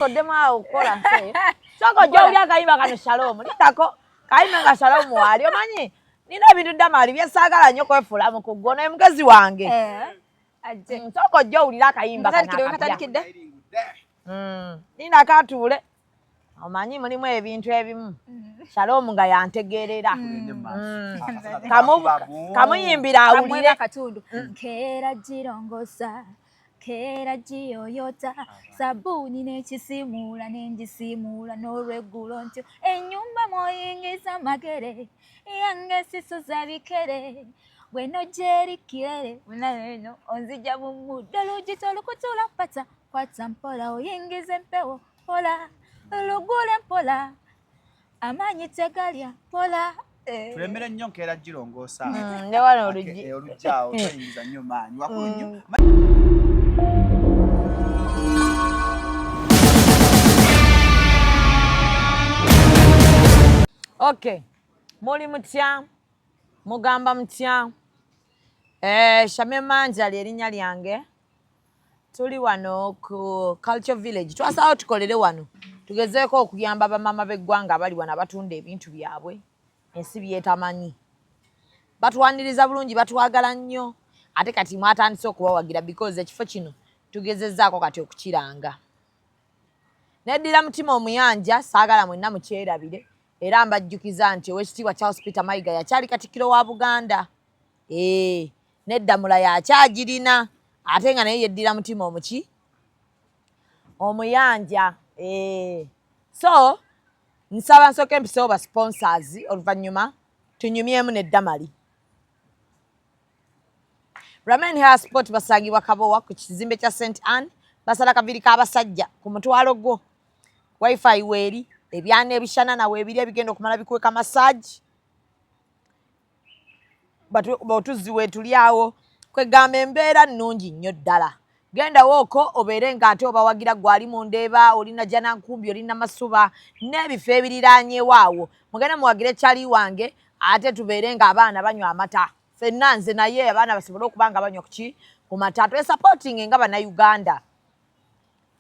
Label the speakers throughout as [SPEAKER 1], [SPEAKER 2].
[SPEAKER 1] Kodema ukola nse. Soko jawulya kayimba kano Shalom. Litako kayimba nga Shalom wali omanyi. Nina bintu damali byesagala nnyo kwefula mu kugono emugezi wange.
[SPEAKER 2] Ajje.
[SPEAKER 1] Soko jawulira kayimba kana.
[SPEAKER 2] Katandikidde.
[SPEAKER 1] Nina katule. Omanyi mulimu ebintu ebimu. Shalom nga yantegerera. Kamuyimbira awulire
[SPEAKER 2] katundu. Kera jirongosa. Kera jiyoyota sabuni nekisimula nenjisimula n'olweggulo ntyo ennyumba mwoyingiza magere yange sisuza bikere bweno jerikire unano onzija mu muddo lugito lukutula pata kwata mpola oyingiza empewo pola lugule mpola amanyi tegalya pola
[SPEAKER 3] Tulemere nnyo nkeera girongosa.
[SPEAKER 1] Ne wano oluggi.
[SPEAKER 3] Olugjawo toyingiza nnyo maanyi. Wakulu nnyo.
[SPEAKER 1] Okay. Muli mutya? Mugamba mutya? Shame Manja lyerinnya lyange. Tuli wano ku Culture Village. Twasalawo tukolere wano. Tugezeeko okuyamba bamama b'eggwanga abali wano abatunda ebintu byabwe. Ensi byetamanyi. Batuwaniriza bulungi, batwagala nnyo. Ate kati mwatandise okubawagira because ekifo kino tugezezzaako kati okukiranga. Neddira mutima omuyanja saagala mwenna mukyerabire. Era mbajjukiza nti Oweekitiibwa Charles Peter Mayiga yakyali Katikkiro wa Buganda. N'eddamula yakyagirina. Ate nga naye yeddira mutima omuki? Omuyanja. So, nsaba nsooke empisewo ba sponsors oluvannyuma tunyumyemu n'eddamali. Ramen Hair Sport basangibwa Kabowa ku kizimbe kya St. Anne. Basala kaviri k'abasajja ku mutwalo gwo. Wi-Fi weeri. Ebyana ebishana nawe ebiri ebigenda okumala bikuweka massage. Batuzi we tuli awo kwegamba embeera nnungi nnyo ddala. Genda wooko obeere ng'ate obawagira gwali mu Ndeeba, olina Janankumbi, olina Masuba n'ebifo ebiriraanyewo awo. Mugende muwagire Charlie wange ate tubeere ng'abaana banywa amata. Ffenna nze naye abaana basobole okuba nga banywa ku mata. Supporting nga Bannayuganda.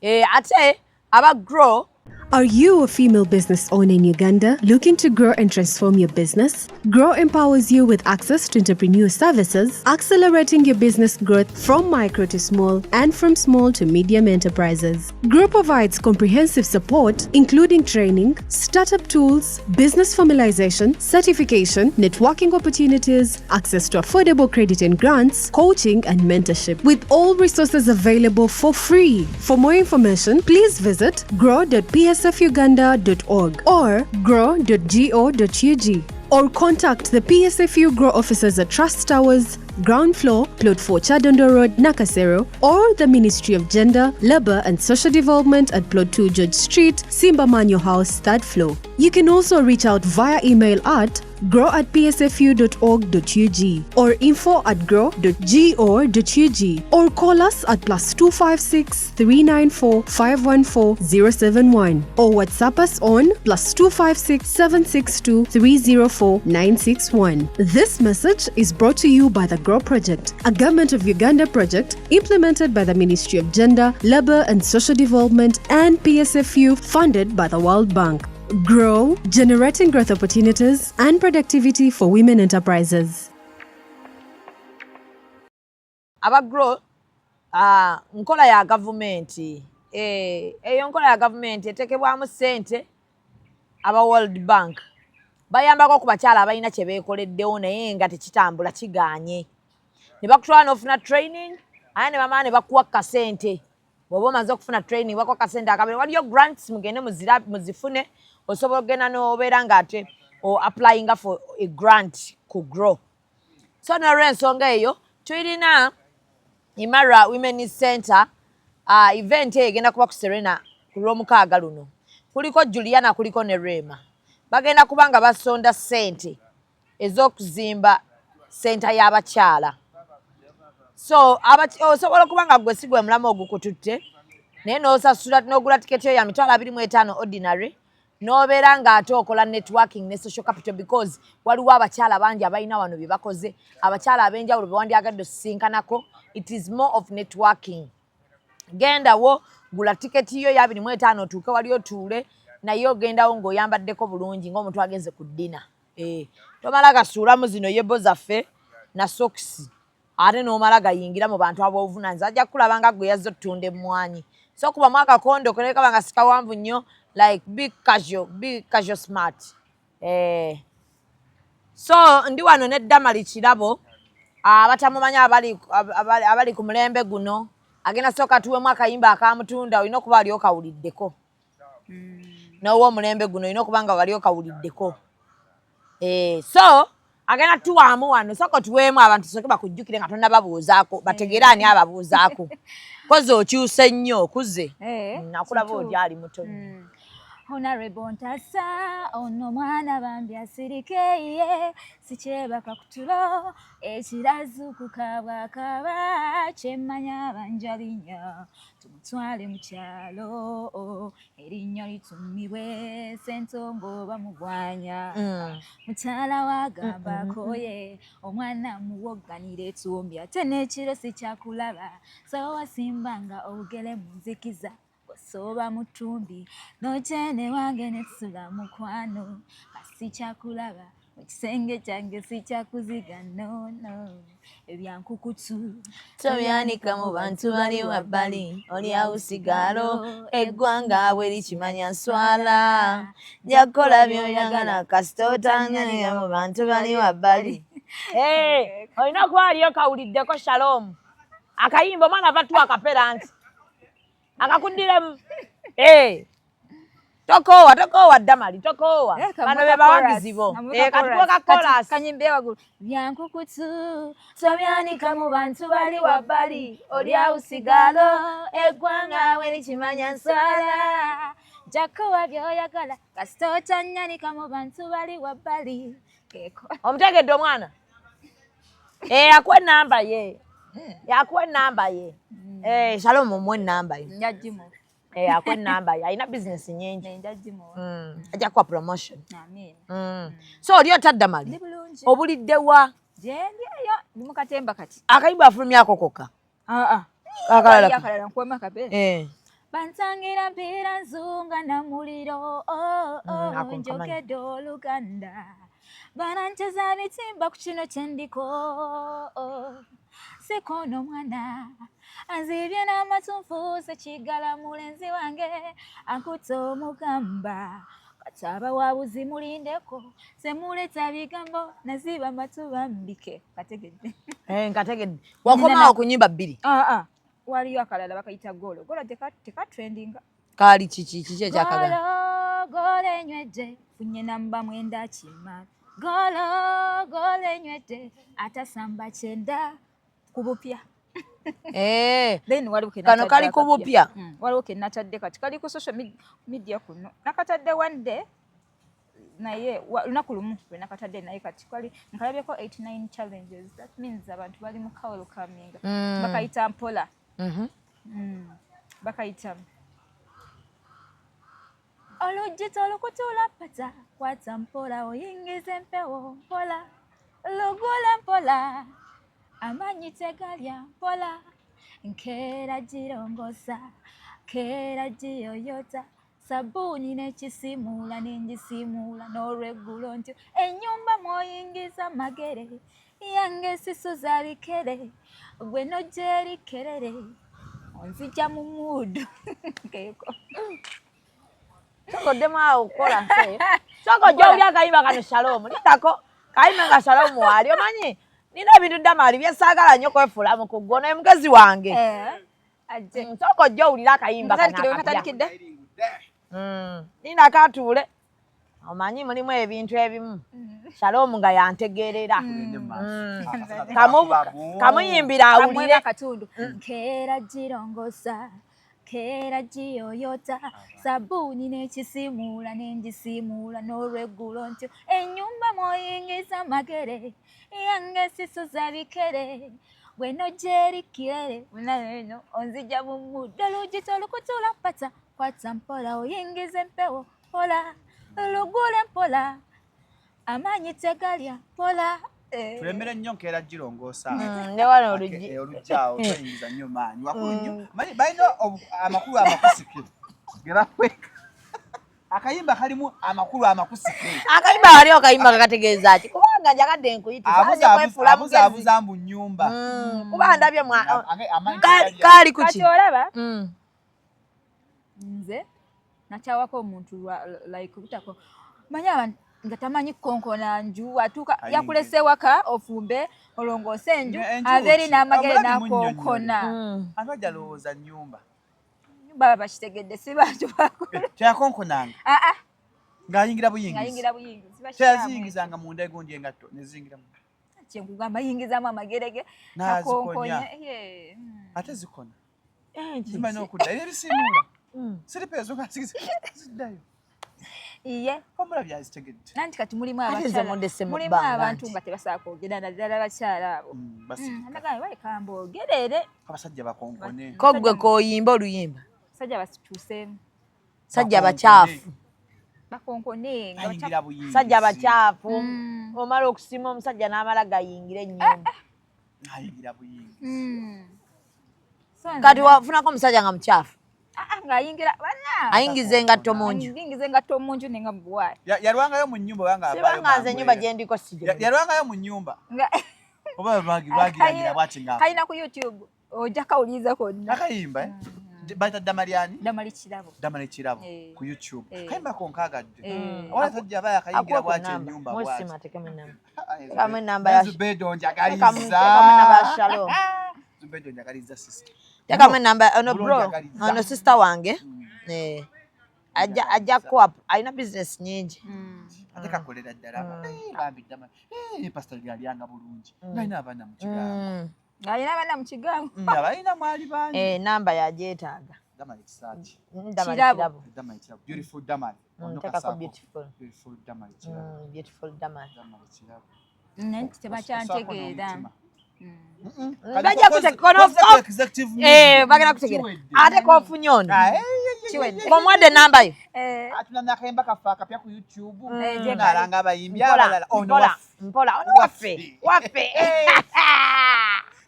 [SPEAKER 1] Ate aba Grow.
[SPEAKER 4] Are you a female business owner in Uganda looking to grow and transform your business? Grow empowers you with access to entrepreneur services, accelerating your business growth from micro to small and from small to medium enterprises. Grow provides comprehensive support, including training, startup tools, business formalization, certification, networking opportunities, access to affordable credit and grants, coaching, and mentorship, with all resources available for free. For more information, please visit grow.psfuganda.org or grow.go.ug or contact the PSFU Grow officers at Trust Towers, Ground Floor, Plot 4 Chadondo Road, Nakasero, or the Ministry of Gender, Labour and Social Development at Plot 2 George Street, Simba Manyo House, 3rd floor. You can also reach out via email at grow@psfu.org.ug or info@grow.go.ug or call us at +256 394 514 071 or WhatsApp us on +256 762 304 961. This message is brought to you by the Grow Project, a Government of Uganda project implemented by the Ministry of Gender, Labour and Social Development and PSFU, funded by the World Bank. Grow, generating growth opportunities and productivity for women enterprises.
[SPEAKER 1] Aba Grow, nkola ya gavumenti. Eyo nkola ya gavumenti etekebwamu ssente aba World Bank. Bayambako ku bakyala abalina kye beekoleddewo naye nga tekitambula kigaanye. Ne bakutwala n'ofuna training, aya ne bamala ne bakuwa kasente. Bw'oba omaze okufuna training bakuwa kasente akabere. Waliyo grants mugende muzifune. Osobola okugenda n'obeera ng'ate applyinga for a grant ku Grow. So n'olw'ensonga eyo tulina Imara Women's Center event egenda kuba ku Serena ku Lwomukaaga luno. Kuliko Juliana, kuliko ne Rema. Bagenda kuba nga basonda ssente ez'okuzimba center y'abakyala. So osobola okuba nga gwe si gwe mulamu ogukututte naye n'osasula n'ogula tiketi yo ya $25 ordinary. N'obeera ng'ate okola networking ne social capital because waliwo abakyala bangi abalina wano bye bakoze. Abakyala ab'enjawulo be wandyagadde osinkanako. It is more of networking. Genda wo gula tiketi yo ya 25 otuuke wali otuule naye ogendawo ng'oyambaddeko bulungi ng'omuntu agenze ku ddina. Tomala gasuulamu zino yebo zaffe na sokisi ate n'omala gayingira mu bantu ab'obuvunaanyizibwa ajja kulaba nga gwe yazze otutunda emmwanyi. So kubamu akakondo kone kaba nga sikawanvu nnyo like big casual smart. So ndi wano ne Damali Kirabo abatamumanyi abali ku mulembe guno agenda sooka tuwemu akayimba akamutunda olina okuba wali okawuliddeko. N'owa omulembe guno olina okuba nga wali okawuliddeko. So agenda tuwaamu wano sooka tuweemu abantu soke bakujjukire nga tonnababuuzaako bategeere ani ababuuzaako. Koze okyuse nnyo okuze. Nakulaba oli ali muto.
[SPEAKER 2] Honorable Ntasa ono mwana bambi asirike ye sikyebaka kutulo ekirazu kukabwakaba kyemmanya banjalinya tumutwale mu kyalo erinnya litumibwe Ssentongo bamugwanya mukyala wagambako ye omwana muwogganira etumbi ate n'ekiro sikyakulaba so wasimbanga obugere mu nzikiza soba mutumbi nojene wange nesula mukwano kasichakulaba ekisenge kyange sichakuziga no ebyankukutu
[SPEAKER 1] tobyanika mu bantu bali wabbali oli awusigalo eggwanga bwe likimanya nswala jakola byoyagala kasita otanganika mu bantu bali wabbali. Olina okuba waliyo kawuliddeko Shalom akayimba omwana ava tuwa akapera nti akakuddiremu. Tokoowa Damali tokoowa bano be bawagizi bo katukuwa ka chorus
[SPEAKER 2] kanyimbe wagulu byankukutu tobyanika mu bantu bali wabbali oli awusigalo eggwanga bwe likimanya nsala jakowa byoyagala kasita otanyanika mu bantu bali wabbali.
[SPEAKER 1] Omutegedde omwana akuwa enamba ye yakuwa enamba ye. Shalom omuwa enamba ye
[SPEAKER 2] Njagimo.
[SPEAKER 1] Akuwa enamba ye alina bizinesi nyingi
[SPEAKER 2] Njagimo.
[SPEAKER 1] ajja kuwa promotion.
[SPEAKER 2] Amen.
[SPEAKER 1] So oli otya Damali obulidde wa?
[SPEAKER 2] Jendiyo ndi mu katemba kati
[SPEAKER 1] akayimba afulumyako kokka
[SPEAKER 2] akalala nkwema kabe bansangira mpira nzunga na muliro njokedde Oluganda banancheza bitimba ku kino kyendiko sekono mwana anzibye n'amatu sekigala mulenzi wange akutte omugamba kataba wabuzi mulindeko semuleta bigambo naziba amatu bambike kategedde.
[SPEAKER 1] Nkategedde wakomaawo ku nnyimba bbiri.
[SPEAKER 2] Waliyo akalala bakayita golo teka trendinga
[SPEAKER 1] kaali kiki ekyakagala
[SPEAKER 2] golo enywedde funye namba mwenda kimala golo enywedde atasamba kyenda kubupya.
[SPEAKER 1] Then kano kali kubupya
[SPEAKER 2] waliwo ke natadde kati kali ku social media kuno nakatadde one day naye lunaku lumu lwe nakatadde naye kati kali nkalabyeko 89 challenges that means abantu bali mu welcoming bakayita mpola bakayita olujjito olukutula pata kwata mpola oyingiza empewo mpola lugula mpola amanyi tegalya mpola nkeera girongosa keera giyoyota sabuni nekisimula nengisimula n'olweggulo ntyo ennyumba mwoyingiza magere yange sisuza bikere gwe nojja erikerere onzija mu muudu keeko
[SPEAKER 1] sokoddemu awo okukola nse sokojja oli akayimba kano Shalom lindako kayimba nga Shalom waali omanyi nina ebintu Damali byesaagala nnyo kwefuula mu kuggwo naye mugezi wange sokojja owulira akayimba kanakatya nina katuule omanyi mulimu ebintu ebimu Shalom nga yantegeerera kamuyimbira awulire
[SPEAKER 2] akatundu nkeera girongosa keera giyoyota sabuni nekisimula nengisimula n'olweggulo ntyo ennyumba mwoyingiza magere yange sisuza bikere gwe nojja erikirere eno onzija mu muddo olujjito olukutula pata kwata mpola oyingiza empewo mpola lugule mpola amanyi tegalya mpola
[SPEAKER 3] Tulemere nnyo nkeera girongoosa.
[SPEAKER 1] Ne wano oluggi.
[SPEAKER 3] Oluggyaawo toyingiza nnyo maanyi. Wakulu nnyo. Balina amakulu amakusike. Ge bakweka. Akayimba kalimu amakulu amakusike.
[SPEAKER 1] Akayimba wali akayimba kakategeeza ki? Kubanga njagadde nkuyita.
[SPEAKER 3] Abuza mbu nnyumba.
[SPEAKER 1] Kuba ndabye kaali kuki?
[SPEAKER 2] Kati olaba? Nze nakyawako omuntu like butako. Manya abantu nga tamanyi konkona nju atuuka yakulese waka ofumbe olongoose enju aveeri n'amagere n'akonkona.
[SPEAKER 3] Abantu jalowooza nnyumba.
[SPEAKER 2] Baba bakitegedde si bantu bakulu.
[SPEAKER 3] Teyakonkonanga. Ng'ayingira buyingizi.
[SPEAKER 2] Ng'ayingira buyingizi.
[SPEAKER 3] Teyaziyingizanga munda egundi engatto nezingira mu.
[SPEAKER 2] Kyenkugamba yingizaamu amagerege
[SPEAKER 3] nakonkonya. Ate zikona. Zimanyi okudda. Ebisimuula. Siripa ezo nga ziddayo.
[SPEAKER 2] Iye.
[SPEAKER 3] Omula byazitegedde.
[SPEAKER 2] Nanti kati mulimu abantu nga tebasobola kwogera naddala bakyala abo. Amagamba bali kambogerere.
[SPEAKER 3] Abasajja bakonkone.
[SPEAKER 1] Ko ggwe k'oyimba oluyimba.
[SPEAKER 2] Sajja basikyuseemu.
[SPEAKER 1] Sajja bacaafu.
[SPEAKER 2] Bakonkone.
[SPEAKER 3] Ayingira buyingizi.
[SPEAKER 1] Sajja bacaafu. Omala okusima omusajja n'amala gayingira ennyumba.
[SPEAKER 3] Ayingira buyingizi.
[SPEAKER 1] Kati wafunako omusajja nga mucaafu.
[SPEAKER 2] Ng'ayingira bana.
[SPEAKER 1] Ayingiza engatto mu nju.
[SPEAKER 2] Ayingiza engatto mu nju nenga mubuwaali.
[SPEAKER 3] Yalwangayo mu nnyumba banga abayo.
[SPEAKER 1] Sibanga nze ennyumba gye ndiko sijja.
[SPEAKER 3] Yalwangayo mu nnyumba. Oba bagira bwati nga.
[SPEAKER 2] Kayina ku YouTube. Ojja kawuliza konna.
[SPEAKER 3] Akayimba bayita Damaliani.
[SPEAKER 2] Damali Kirabo.
[SPEAKER 3] Damali Kirabo ku YouTube. Kayimba konkagadde. Wala tajja baya kayingira bwati ennyumba bwati.
[SPEAKER 1] Mwesima tekeme namba. Kama namba ya
[SPEAKER 3] Zubedo njagaliza.
[SPEAKER 1] Kama namba ya Shalom.
[SPEAKER 3] Zubedo njagaliza sister.
[SPEAKER 1] Tekame namba ono bro. Ono sister wange. Ajja co-op alina business nyingi.
[SPEAKER 3] Ate kakolera ddala. Bambi Damali. Pastor Lyanga bulungi. Ngayina abaana mu kigambo.
[SPEAKER 2] Ng'alina abaana mu kigambo.
[SPEAKER 3] Abalina mwali bangi.
[SPEAKER 1] Namba yagyetaaga.
[SPEAKER 3] Damali Kisaki.
[SPEAKER 1] Damali Kirabo.
[SPEAKER 3] Damali Kirabo. Beautiful Damali.
[SPEAKER 1] Tekako beautiful.
[SPEAKER 3] Beautiful Damali Kirabo.
[SPEAKER 1] Beautiful Damali.
[SPEAKER 3] Damali Kirabo.
[SPEAKER 2] Nanti tebakyantegeera.
[SPEAKER 1] Bajja kutekono bagenda kutegeera. Ate kofunye ono. Komwadde namba yo.
[SPEAKER 3] Atuna nakayimba kafa akapya ku YouTube. Nalanga abayimbi abalala.
[SPEAKER 1] Mpola ono waffe.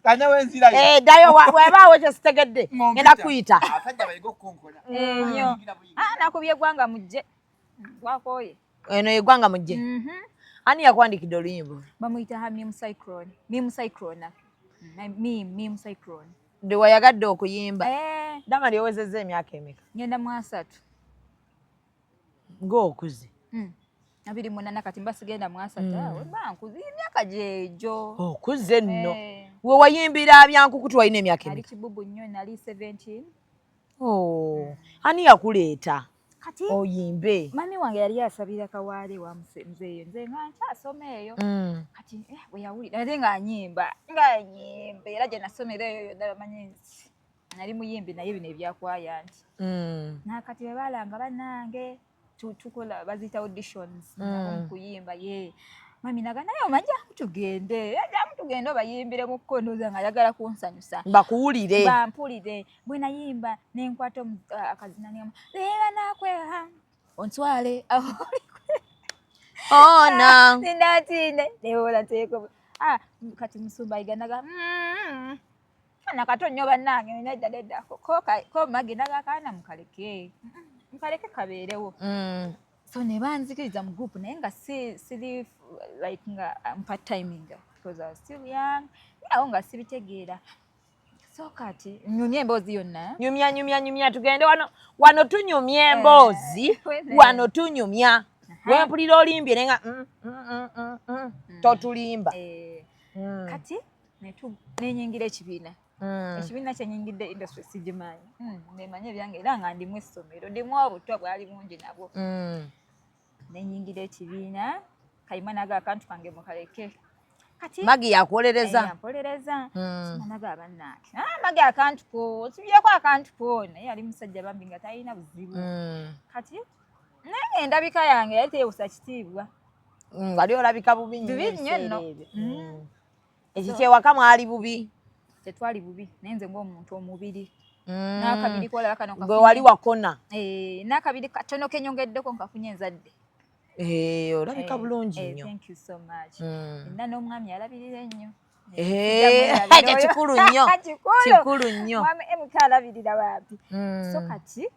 [SPEAKER 3] Kanya wenzira.
[SPEAKER 1] Dayo webaawo kyesitegedde. Ngenda kuyita.
[SPEAKER 3] Asajja bayiga okukonkona.
[SPEAKER 2] Nnyo. Nakubye eggwanga mujje. Wakooye.
[SPEAKER 1] Eno eggwanga mujje. Ani yakuwandiikidde oluyimba?
[SPEAKER 2] Bamuyita Meme Cyclone. Meme Cyclone. Meme Cyclone.
[SPEAKER 1] Nde wayagadde okuyimba. Damali owezezza emyaka emeka?
[SPEAKER 2] Ngenda mu 3.
[SPEAKER 1] Ng'okuze.
[SPEAKER 2] 28 kati mba sigenda mu 3. Awe bankuze emyaka gyejo.
[SPEAKER 1] Okuze nno. We wayimbira byankukutu walina emyaka emeka?
[SPEAKER 2] Ali kibubu nnyo nali 17.
[SPEAKER 1] Ani yakuleeta?
[SPEAKER 2] Kati
[SPEAKER 1] oyimbe.
[SPEAKER 2] Mami wange yali asabira kawaale wa mzeeyo nze nga nkyasoma eyo. Kati bwe yawulira ate nga nyimba era gye nasomera eyo yonna bamanyi nti nali muyimbi naye bino ebyakwaya nti. Nakati bwe baalanga bannange tukola baziyita auditions kuyimba ye. Mami naga naye omanja tugende obayimbire mu kkonoza nga ayagala kunsanyusa.
[SPEAKER 1] Bakuwulire.
[SPEAKER 2] Bampulire. Bwe nayimba ne nkwata akazina ne leera nakweha ontwale
[SPEAKER 1] ona
[SPEAKER 2] sinatine leola teko kati musumba iganaga kana katonyo bannange nedda ko magi naga kana mukaleke kabeerewo. So ne banzikiriza mu group naye nga siri like nga part timing because I was still young. Awo nga sibitegeera. So kati nyumya emboozi yonna.
[SPEAKER 1] Nyumya tugende wano tunyumya emboozi. Wano tunyumya. Wempulira olimbye nenga totulimba.
[SPEAKER 2] Kati nenyingira ekibiina. Ekibiina kyenyingidde industry sigimanyi. Nemanye ebyange era nga ndimu essomero. Ndimu obuto bwali bungi nabwo. Nenyingira ekibiina kayima naga akantu kange mukaleke. Kati
[SPEAKER 1] Magi yakuwolereza.
[SPEAKER 2] Yakuwolereza. Naga bannange. Magi akantu ko sibyeko akantu ko naye yali musajja bambi nga talina buzibu. Kati naye endabika yange yali teyewusa kitiibwa.
[SPEAKER 1] Wali olabika bubi
[SPEAKER 2] nnyo nno.
[SPEAKER 1] Ekikyewaka mwali bubi.
[SPEAKER 2] Tetwali bubi naye nze ng'omuntu omubiri. N'akabiri kola kano kafunye.
[SPEAKER 1] Gwe wali wakona.
[SPEAKER 2] N'akabiri katono kenyongeddeko nkafunye enzadde.
[SPEAKER 1] Olabika bulungi nnyo.
[SPEAKER 2] Thank you so much. Nina n'omwami alabirira ennyo.
[SPEAKER 1] Ekyo kikulu nnyo. Kikulu nnyo.
[SPEAKER 2] Mwami MK alabirira wapi? So kati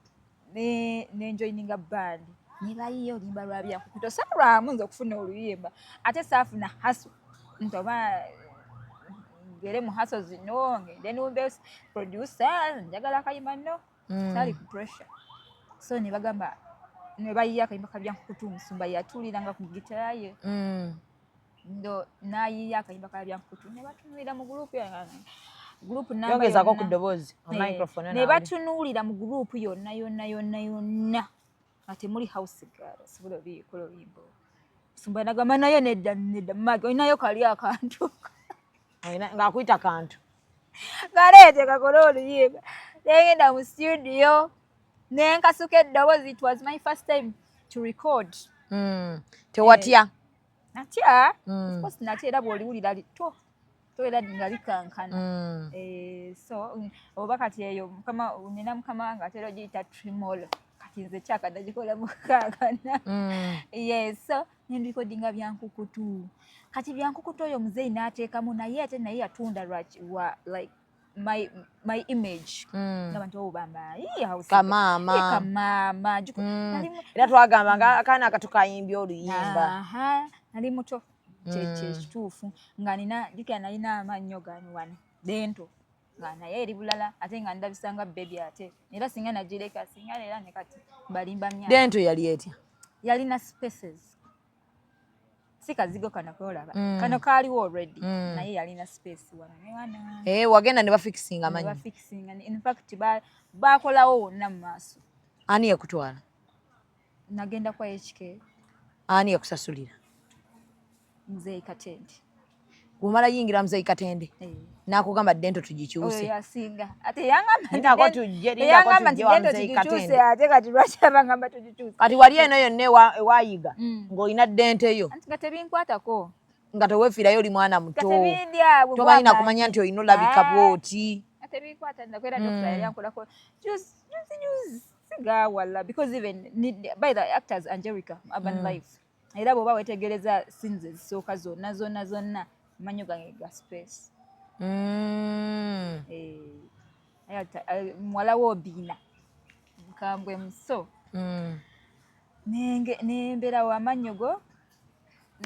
[SPEAKER 2] ne joininga band. Ne bayiyo olimba lwa byankukuto salwamu nze okufuna oluyimba. Ate saafuna hasu. Ntoba ngere mu haso zino ngende numbe producer njagala akayimba no. Sali ku pressure. So ne bagamba ne bayiya akayimba kabyankukuto Musumba yatuliranga ku gitara ye. Ndo nayiya akayimba kabyankukuto ne batunulira mu group ya group namba
[SPEAKER 1] yongezako ku ddobozi microphone
[SPEAKER 2] ne batunulira mu group yonna ate muri house girl sibulo bikolo bimbo Musumba nagamba nayo nedda mage inayo kali akantu
[SPEAKER 1] ng'akuyita kantu
[SPEAKER 2] galeete kakola oluyimba nengenda mu studio nenkasuka eddoboozi. It was my first time to record.
[SPEAKER 1] Tewatya?
[SPEAKER 2] Natya. Of course natya era bw'oliwulira toera nga likankana. So oba kati eyo nina mukama nga atera ogiyita tremolo kati nze kyakadagikola mu kukankana. Yes, so nendikodinga byankukutu. Kati byankukutu oyo muzeeyi n'ateekamu naye ate naye yatunda like my image. N'abantu obamba kamama
[SPEAKER 1] era twagamba nga akaana akato kayimbye oluyimba.
[SPEAKER 2] Nali muto kituufu nga jukira nalina amannyo gano wano Dento nga naye eri bulala ate nga ndabisanga baby ate era singa nagireka singa era ne kati balimba myaka.
[SPEAKER 1] Dento yali etya?
[SPEAKER 2] Yalina spaces. Sikazigo kana kolaba. Kano kaaliwo already. Naye yalina space wana.
[SPEAKER 1] Wagenda ne bafixinga amanyi.
[SPEAKER 2] In fact bakolawo wonna mu maaso.
[SPEAKER 1] Ani yakutwala?
[SPEAKER 2] Nagenda kwa HK.
[SPEAKER 1] Ani yakusasulira?
[SPEAKER 2] Mzee Katende.
[SPEAKER 1] Bw'omala yingira Mzee Katende? N'akugamba Dento tugikyuse.
[SPEAKER 2] Oyo yasinga. Ate yangamba
[SPEAKER 1] Ndako tujje wa Mzee Katende.
[SPEAKER 2] Ate kati lwaki abangamba tugikyuse.
[SPEAKER 1] Kati wali eno yonna ewayiga ng'olina Dento yo.
[SPEAKER 2] Anti nga tebinkwatako.
[SPEAKER 1] Nga teweefiirayo oli mwana muto.
[SPEAKER 2] Katebindya.
[SPEAKER 1] Tomanyi na kumanya nti olina olabika bw'oti.
[SPEAKER 2] Tebinkwata ndakwera dokita yali yankolako. Juice. Siga wala because even by the actors Angelica Urban Life. Era bw'oba wetegereza scenes ezisooka zonna manyo gange ga space. Mwala w'obiina nkambwe muso nembera wamanyo go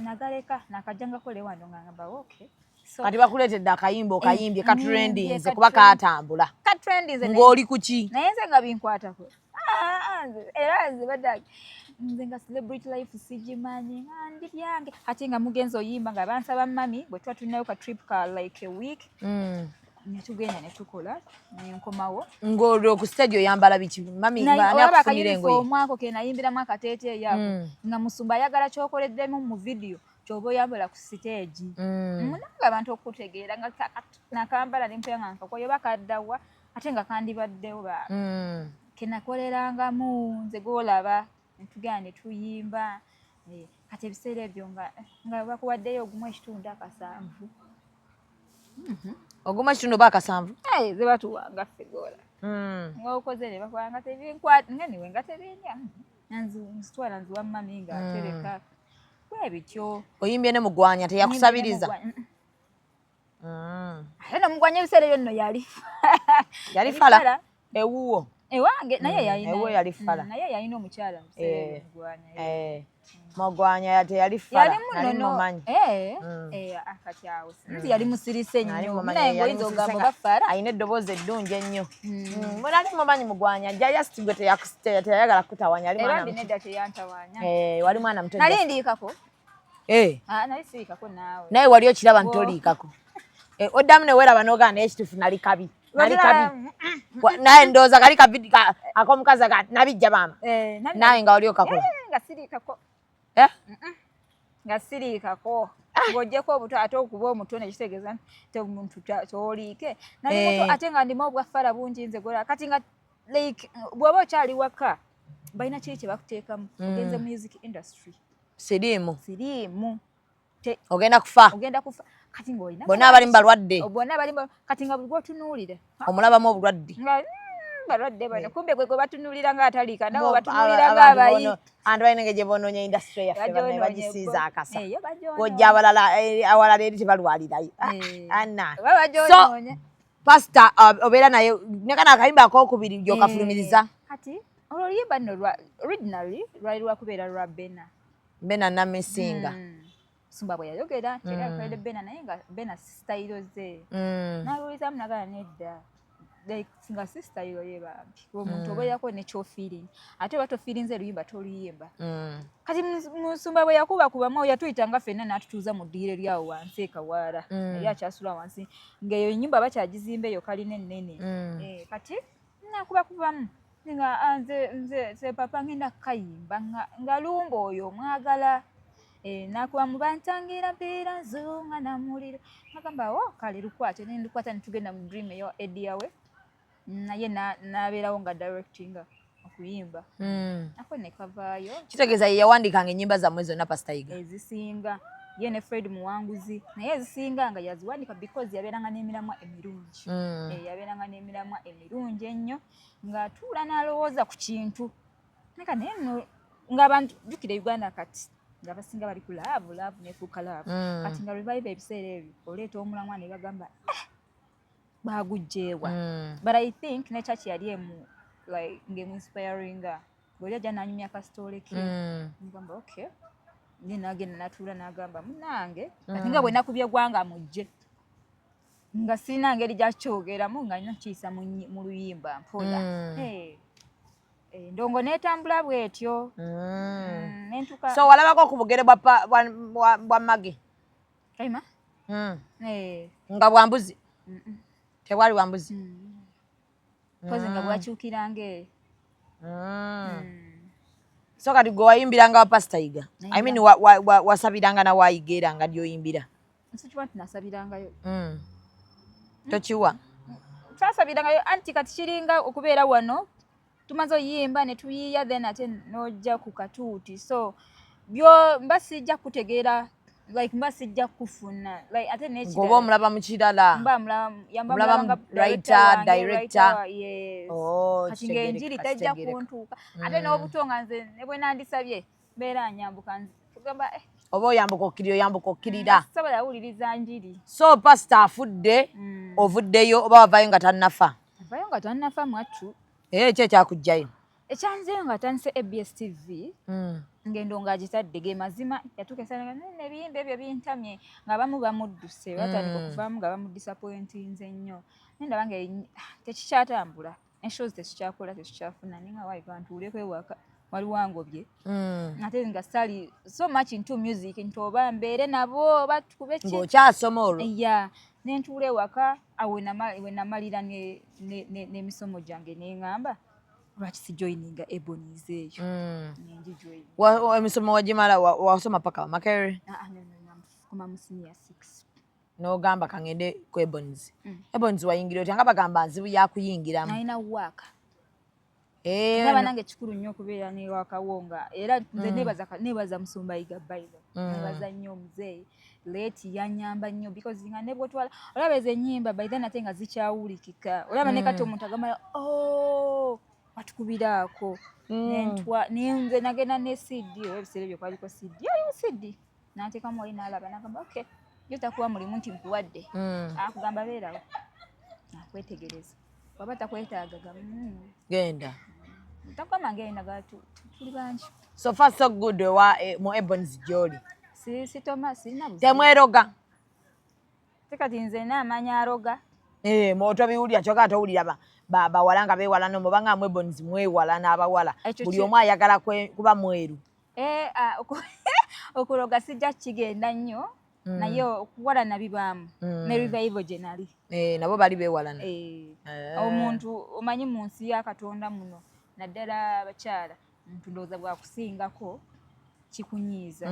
[SPEAKER 2] nagaleka nakajangako le wano ngamba okay. So
[SPEAKER 1] kati bakuleetedde akayimba okayimbye katrendinze kuba katambula ng'oli ku ki?
[SPEAKER 2] Naye nze nga binkwatako era nze badage nze nga celebrity life sigimanyi nga ndi byange ate nga mugenzi oyimba nga bansaba mami bwe tuba tulinayo ka trip ka like a week netugenda netukola nenkomawo
[SPEAKER 1] ng'olwo ku stage oyambala biki mami ng'anakufunira engoye
[SPEAKER 2] omwako ke nayimbiramu akateeteeyi ako nga Musumba ayagala kyokoleddemu mu video kyoba oyambala ku stage munanga abantu okutegeera nga nakambala nempera nga nkakoyo bakaddawa ate nga kandibaddewo kenakolerangamu nze golaba ntugenda ne tuyimba kati ebiseera ebyo nga bakuwaddeyo ogumu ekitundu akasanvu.
[SPEAKER 1] Ogumu ekitundu oba akasanvu?
[SPEAKER 2] Ze batuwanga ffe ng'okoze ne bakwanga tebinkwata nga niwe nga tebindya nzitwala nziwa mami nga atereka bwe bityo.
[SPEAKER 1] Oyimbye ne mugwanya teyakusabiriza?
[SPEAKER 2] Ate nomugwanya ebiseera ebyo nno
[SPEAKER 1] yali fala ewuwo
[SPEAKER 2] ewange naye yalina omukyala
[SPEAKER 1] Mogwanya teyali fala
[SPEAKER 2] yali
[SPEAKER 1] mumanyi
[SPEAKER 2] kati awo nti yali musirise nnyo naye ngoyinza ogamba bafala
[SPEAKER 1] ayina eddoboozi eddungi ennyo nali mumanyi mugwanya jayasti gwe teyayagala kutawanya
[SPEAKER 2] nedda teyantawanya
[SPEAKER 1] wali mwana muto
[SPEAKER 2] nali ndiikako nali siriikako naawe
[SPEAKER 1] naye wali okiraba ntoliikako oddamu neweeraba n'ogaa naye ekituufu nali kabi naye ndowooza kali kavidi ak'omukazi nabijja maama naye nga wali okakola
[SPEAKER 2] nga siriikako nga siriikako ng'oggyeko obuto ate okuba omuto nekitegeeza nti omuntu tooliike nali muto ate nga ndimu obwaffala bungi nze gola kati nga like bw'oba okyali waka balina kiri kye bakuteekamu ogenze music industry
[SPEAKER 1] siriimu
[SPEAKER 2] ogenda kufa kati ng'olina
[SPEAKER 1] bonna abalimu balwadde
[SPEAKER 2] kati nga buli gwotunuulire
[SPEAKER 1] omulabamu obulwadde
[SPEAKER 2] balwadde bano kumbe gwe batunulira nga atalika nabo batunulira nga abayi
[SPEAKER 1] antu bayinenge gye bononya industry yaffe bano bagisiiza akasa
[SPEAKER 2] eyo bajono
[SPEAKER 1] gojja awalala eri tebalwalirayo anna so
[SPEAKER 2] bajono
[SPEAKER 1] pastor obeera naye nekana akayimba akokubiri gyokafulumiriza
[SPEAKER 2] kati oluyimba nno originally lwali lwakubeera lwa Bena
[SPEAKER 1] Namisinga
[SPEAKER 2] Sumba bwe yayogera teri akolede Bena naye nga Bena style ze n'abuulizamu nagala nedda nga si style ye bambi omuntu obeerako nekyo feeling ate oba to feelings eruyimba toluyimba kati Musumba bwe yakubakubamu yatuyita nga ffenna n'atutuuza mu ddiiro eryawo wansi ekawaala yali akyasula wansi ng'eyo ennyumba bakyagizimba eyo kalina ennene kati nakubakubamu nga nze papa ngenda kayimba nga lumba oyo mwagala nakuba mu bantangira mpeera nzunga namuliro nagamba kale lukwate nendukwata netugenda mu dream eyo ediyawe naye nabeerawo nga directinga okuyimba ako nekavaayo
[SPEAKER 1] kitegeeza ye yawandikanga ennyimba zammwe zonna pasitayiga
[SPEAKER 2] ezisinga ye ne Fred Muwanguzi naye ezisinga nga yaziwandika because yabeeranga n'emiramwa emirungi yabeeranga n'emiramwa emirungi ennyo ng'atuula n'alowooza ku kintu neka naye nno ng'abantu jjukira Uganda kati nga basinga bali ku laavu nefuuka laavu kati nga revive ebiseera ebyo oleeta omulamwa ne bagamba baagujjeewa but I think ne church yali emu like ng'emuinspiringa bw'oli ajja n'anyumya kasitoole ke ngamba okay ndi nagenda natuula n'agamba munange kati nga bwe nakubye gwanga mujje nga sirina ngeri gyakyogeramu nga nina kiyisa mu luyimba mpola ndongo n'etambula bw'etyo nentuka
[SPEAKER 1] so walabako ku bugere bwa mage
[SPEAKER 2] kaima
[SPEAKER 1] nga bwambuzi tewali bwambuzi
[SPEAKER 2] pozi nga bwakyukiranga
[SPEAKER 1] so kati gwe wayimbiranga wa pasitayiga I mean wasabiranga na wayigeera nga lyoyimbira
[SPEAKER 2] nsikiwa nti nasabirangayo
[SPEAKER 1] tokiwa
[SPEAKER 2] twasabirangayo anti kati kiringa okubeera wano tumaze oyimba ne tuyiya then ate n'ojja ku katuuti so byo mba sijja kutegeera like mba sijja kufuna like ate n'ekirala
[SPEAKER 1] ngoba omulaba mu kirala
[SPEAKER 2] mulaba
[SPEAKER 1] writer director
[SPEAKER 2] yes kati
[SPEAKER 1] kitegereka,
[SPEAKER 2] ng'enjiri tejja kuntuuka ate n'obuto nga nze ne bwe nandisabye mbeera nyambuka tugamba
[SPEAKER 1] oba oyambuka okkirira
[SPEAKER 2] sobola awuliriza njiri
[SPEAKER 1] so pastor afudde ovuddeyo oba wavayo nga tannafa
[SPEAKER 2] avayo nga tannafa mwattu
[SPEAKER 1] ekyo ekyakugjayo
[SPEAKER 2] ekyanzeyo nga tandise ABS TV ngendo nga agitadde ge mazima yatuuka esanga nebiyimba ebyo bintamye nga abamu bamudduse batandika okuvaamu nga bamudisappointinze nnyo nendaba nga tekikyatambula enshozi tekikyakola tekikyafuna ninga wayiga ntuuleko ewaka waliwo angobye ate nga sali so much into music nti oba mbeere nabo batukube ki
[SPEAKER 1] ng'okyasoma olwo
[SPEAKER 2] nentuula ewaka awe namalira n'emisomo gyange neŋŋamba lwaki sijoyininga Ebonies eyo nengijoyininga
[SPEAKER 1] emisomo wagimala wasoma paka Makerere
[SPEAKER 2] koma mu senior 6
[SPEAKER 1] n'ogamba kangende ku Ebonies Ebonies wayingira otya nga bagamba nzibu yakuyingiramu
[SPEAKER 2] nalina waka naba nange kikulu nnyo okubeera newakawonga era nze nebaza Musumbayiga Bible nebaza nnyo omuzeeyi leeti yanyamba nnyo because nga ne bwotwala olaba ezo ennyimba by then ate nga zikyawulikika olaba ne kati omuntu agamba batukubiraako nze nagenda ne CD ebiseera ebyo kwaliko CD yaliwo CD n'ateekamu wali n'alaba n'agamba okay yo takuwa mulimu nti nkuwadde akugamba beerawo akwetegereza waba takwetaagaga
[SPEAKER 1] genda
[SPEAKER 2] takugamba ngenda tuli bangi
[SPEAKER 1] so far so good mu Ebonies gy'oli
[SPEAKER 2] sitoma sirina buzibu
[SPEAKER 1] temweroga
[SPEAKER 2] tekati nze n'amanya aroga
[SPEAKER 1] motobiwulira kyokka towulira bawala nga beewalana omubanga mu Ebonies mwewala n'abawala buli omu ayagala kuba mweru okuroga sijja kigenda nnyo naye okuwalana bibaamu ne revival gye nali nabo bali beewalana
[SPEAKER 2] omuntu omanyi mu nsi ya Katonda muno naddala abakyala omuntu ndowooza bwakusingako kikunyiiza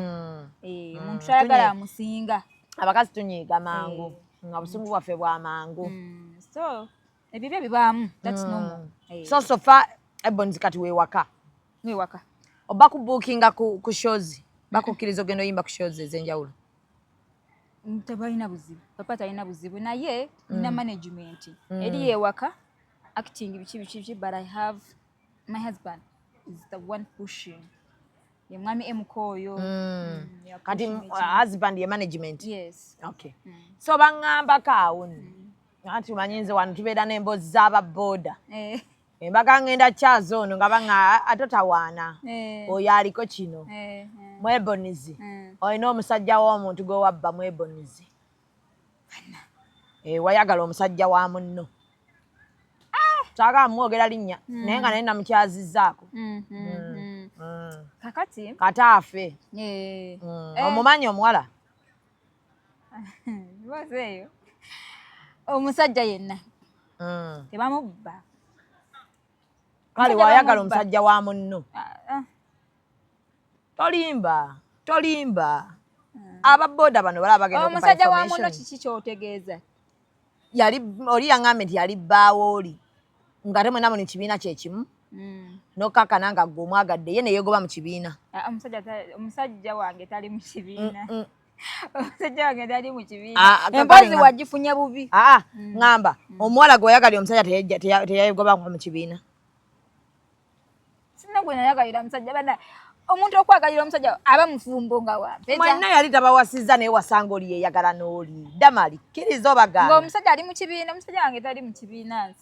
[SPEAKER 2] omuntu tayagala amusinga
[SPEAKER 1] abakazi tunyiiga mangu nga busungu bwaffe bwa mangu
[SPEAKER 2] so ebyo bibaamu that's normal
[SPEAKER 1] so far Ebonies kati weewaka oba kubuukinga ku shows bakukkiriza ogenda oyimba ku shows ez'enjawulo
[SPEAKER 2] tebalina buzibu papa talina buzibu naye nina management eri ewaka acting bichi, but I have my husband is the one pushing. Ye mwami emukoyo.
[SPEAKER 1] Kati husband ye management.
[SPEAKER 2] Yes.
[SPEAKER 1] Okay. So bangamba kaawo. Ati manyinze wano tubeera n'emboozi z'ababoda. Embaga ngenda kyazo ono nga banga atotawaana. Oyo aliko kino. Mwebonizi. Olina omusajja w'omuntu gwe wabba mwebonizi. Wayagala omusajja wa munno. Taga mwogera linnya naye nga naye namukyazizzaako.
[SPEAKER 2] Kakati
[SPEAKER 1] kataafe. Omumanyi omuwala?
[SPEAKER 2] Wazeeyo. Omusajja yenna. Tebamubba.
[SPEAKER 1] Kale wayagala omusajja wa munno. Tolimba. Ababoda bano balaba bagenda okupa
[SPEAKER 2] omusajja wa munno kiki kyotegeeza?
[SPEAKER 1] Oli yaŋŋambye nti yali bbaawo oli. Nga te mwenna mu kibiina kye kimu. N'okkakana nga ggwe omwagadde ye ne yeegoba mu kibiina.
[SPEAKER 2] Omusajja wange tali mu kibiina. Omusajja wange tali mu kibiina. Emboozi wagifunye bubi.
[SPEAKER 1] Ŋŋamba omuwala gwe oyagalira omusajja teyayegoba mu kibiina.
[SPEAKER 2] Sinna gwe nayagalira omusajja bana omuntu okwagalira omusajja aba mufumbo nga wampe.
[SPEAKER 1] Mwenna yali tabawasizza naye wasanga oli yeeyagala n'oli. Damali kkiriza obagamba.
[SPEAKER 2] Ng'omusajja ali mu kibiina, omusajja wange tali mu kibiina.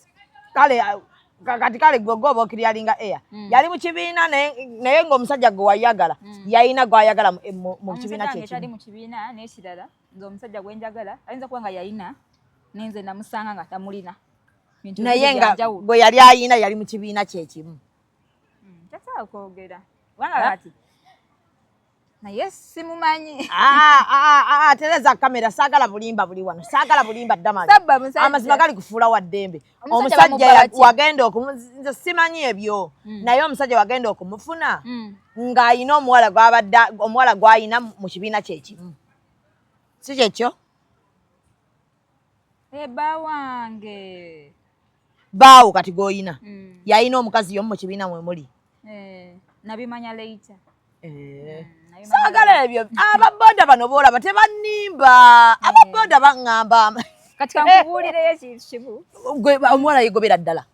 [SPEAKER 1] Kale kati kale gwe oba okiryalinga eya yali mu kibiina naye ng'omusajja gwe wayagala yalina gwayagala mu kibiina kye
[SPEAKER 2] tali mu kibiina n'ekirala ng'omusajja gwe njagala ayinza kuba nga yalina nenze namusanga nga tamulina
[SPEAKER 1] naye nga gwe yali ayina yali mu kibiina kye kimu.
[SPEAKER 2] Tasobola kwogera kubanga kati naye simumanyi.
[SPEAKER 1] Tereza kamera saagala bulimba buli wano saagala bulimba Damali. Amazima gali kufuula wa ddembe. Omusajja wagenda nze simanyi ebyo naye omusajja wagenda okumufuna ng'ayina omuwala gw'ayina mu kibiina kye kimu. Si kyekyo?
[SPEAKER 2] Bba wange
[SPEAKER 1] baawo kati gw'oyina yalina omukazi y'omu mu kibiina mwe muli.
[SPEAKER 2] Nabimanya later.
[SPEAKER 1] Saagala ebyo ababoda bano boolaba tebannimba. Ababoda baŋŋamba
[SPEAKER 2] kati kankubuulireyo kibu
[SPEAKER 1] gwe omuwala yegobera ddala.